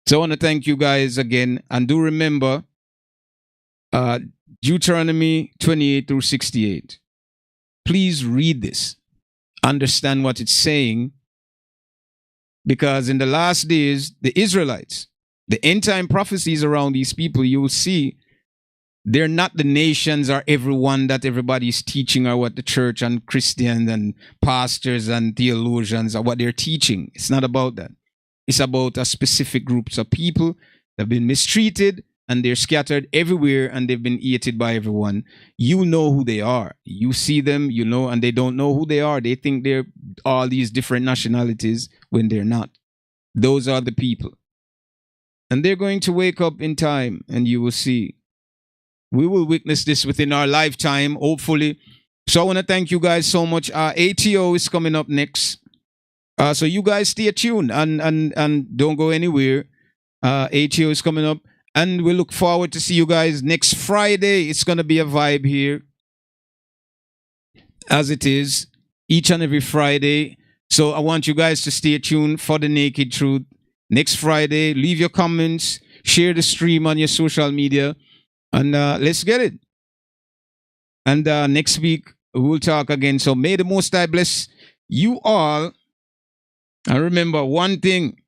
So I want to thank you guys again, and do remember Deuteronomy 28-68. Please read this. Understand what it's saying. Because in the last days, the Israelites, the end time prophecies around these people, you will see they're not the nations or everyone that everybody's teaching, or what the church and Christians and pastors and theologians are what they're teaching. It's not about that. It's about a specific groups of people that have been mistreated and they're scattered everywhere and they've been hated by everyone. You know who they are. You see them, you know, and they don't know who they are. They think they're all these different nationalities when they're not. Those are the people. And they're going to wake up in time and you will see. We will witness this within our lifetime, hopefully. So I want to thank you guys so much. ATO is coming up next. So you guys stay tuned and don't go anywhere. ATO is coming up. And we look forward to see you guys next Friday. It's going to be a vibe here, as it is each and every Friday. So I want you guys to stay tuned for the Naked Truth next Friday. Leave your comments, share the stream on your social media, and let's get it. And next week, we'll talk again. So may the Most High bless you all. And remember one thing.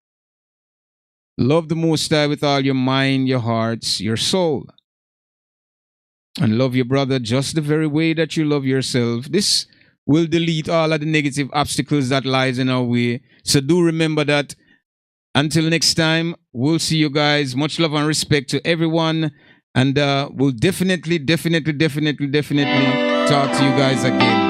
Love the Most High with all your mind, your hearts, your soul. And love your brother just the very way that you love yourself. This will delete all of the negative obstacles that lies in our way. So do remember that. Until next time, we'll see you guys. Much love and respect to everyone. And we'll definitely talk to you guys again.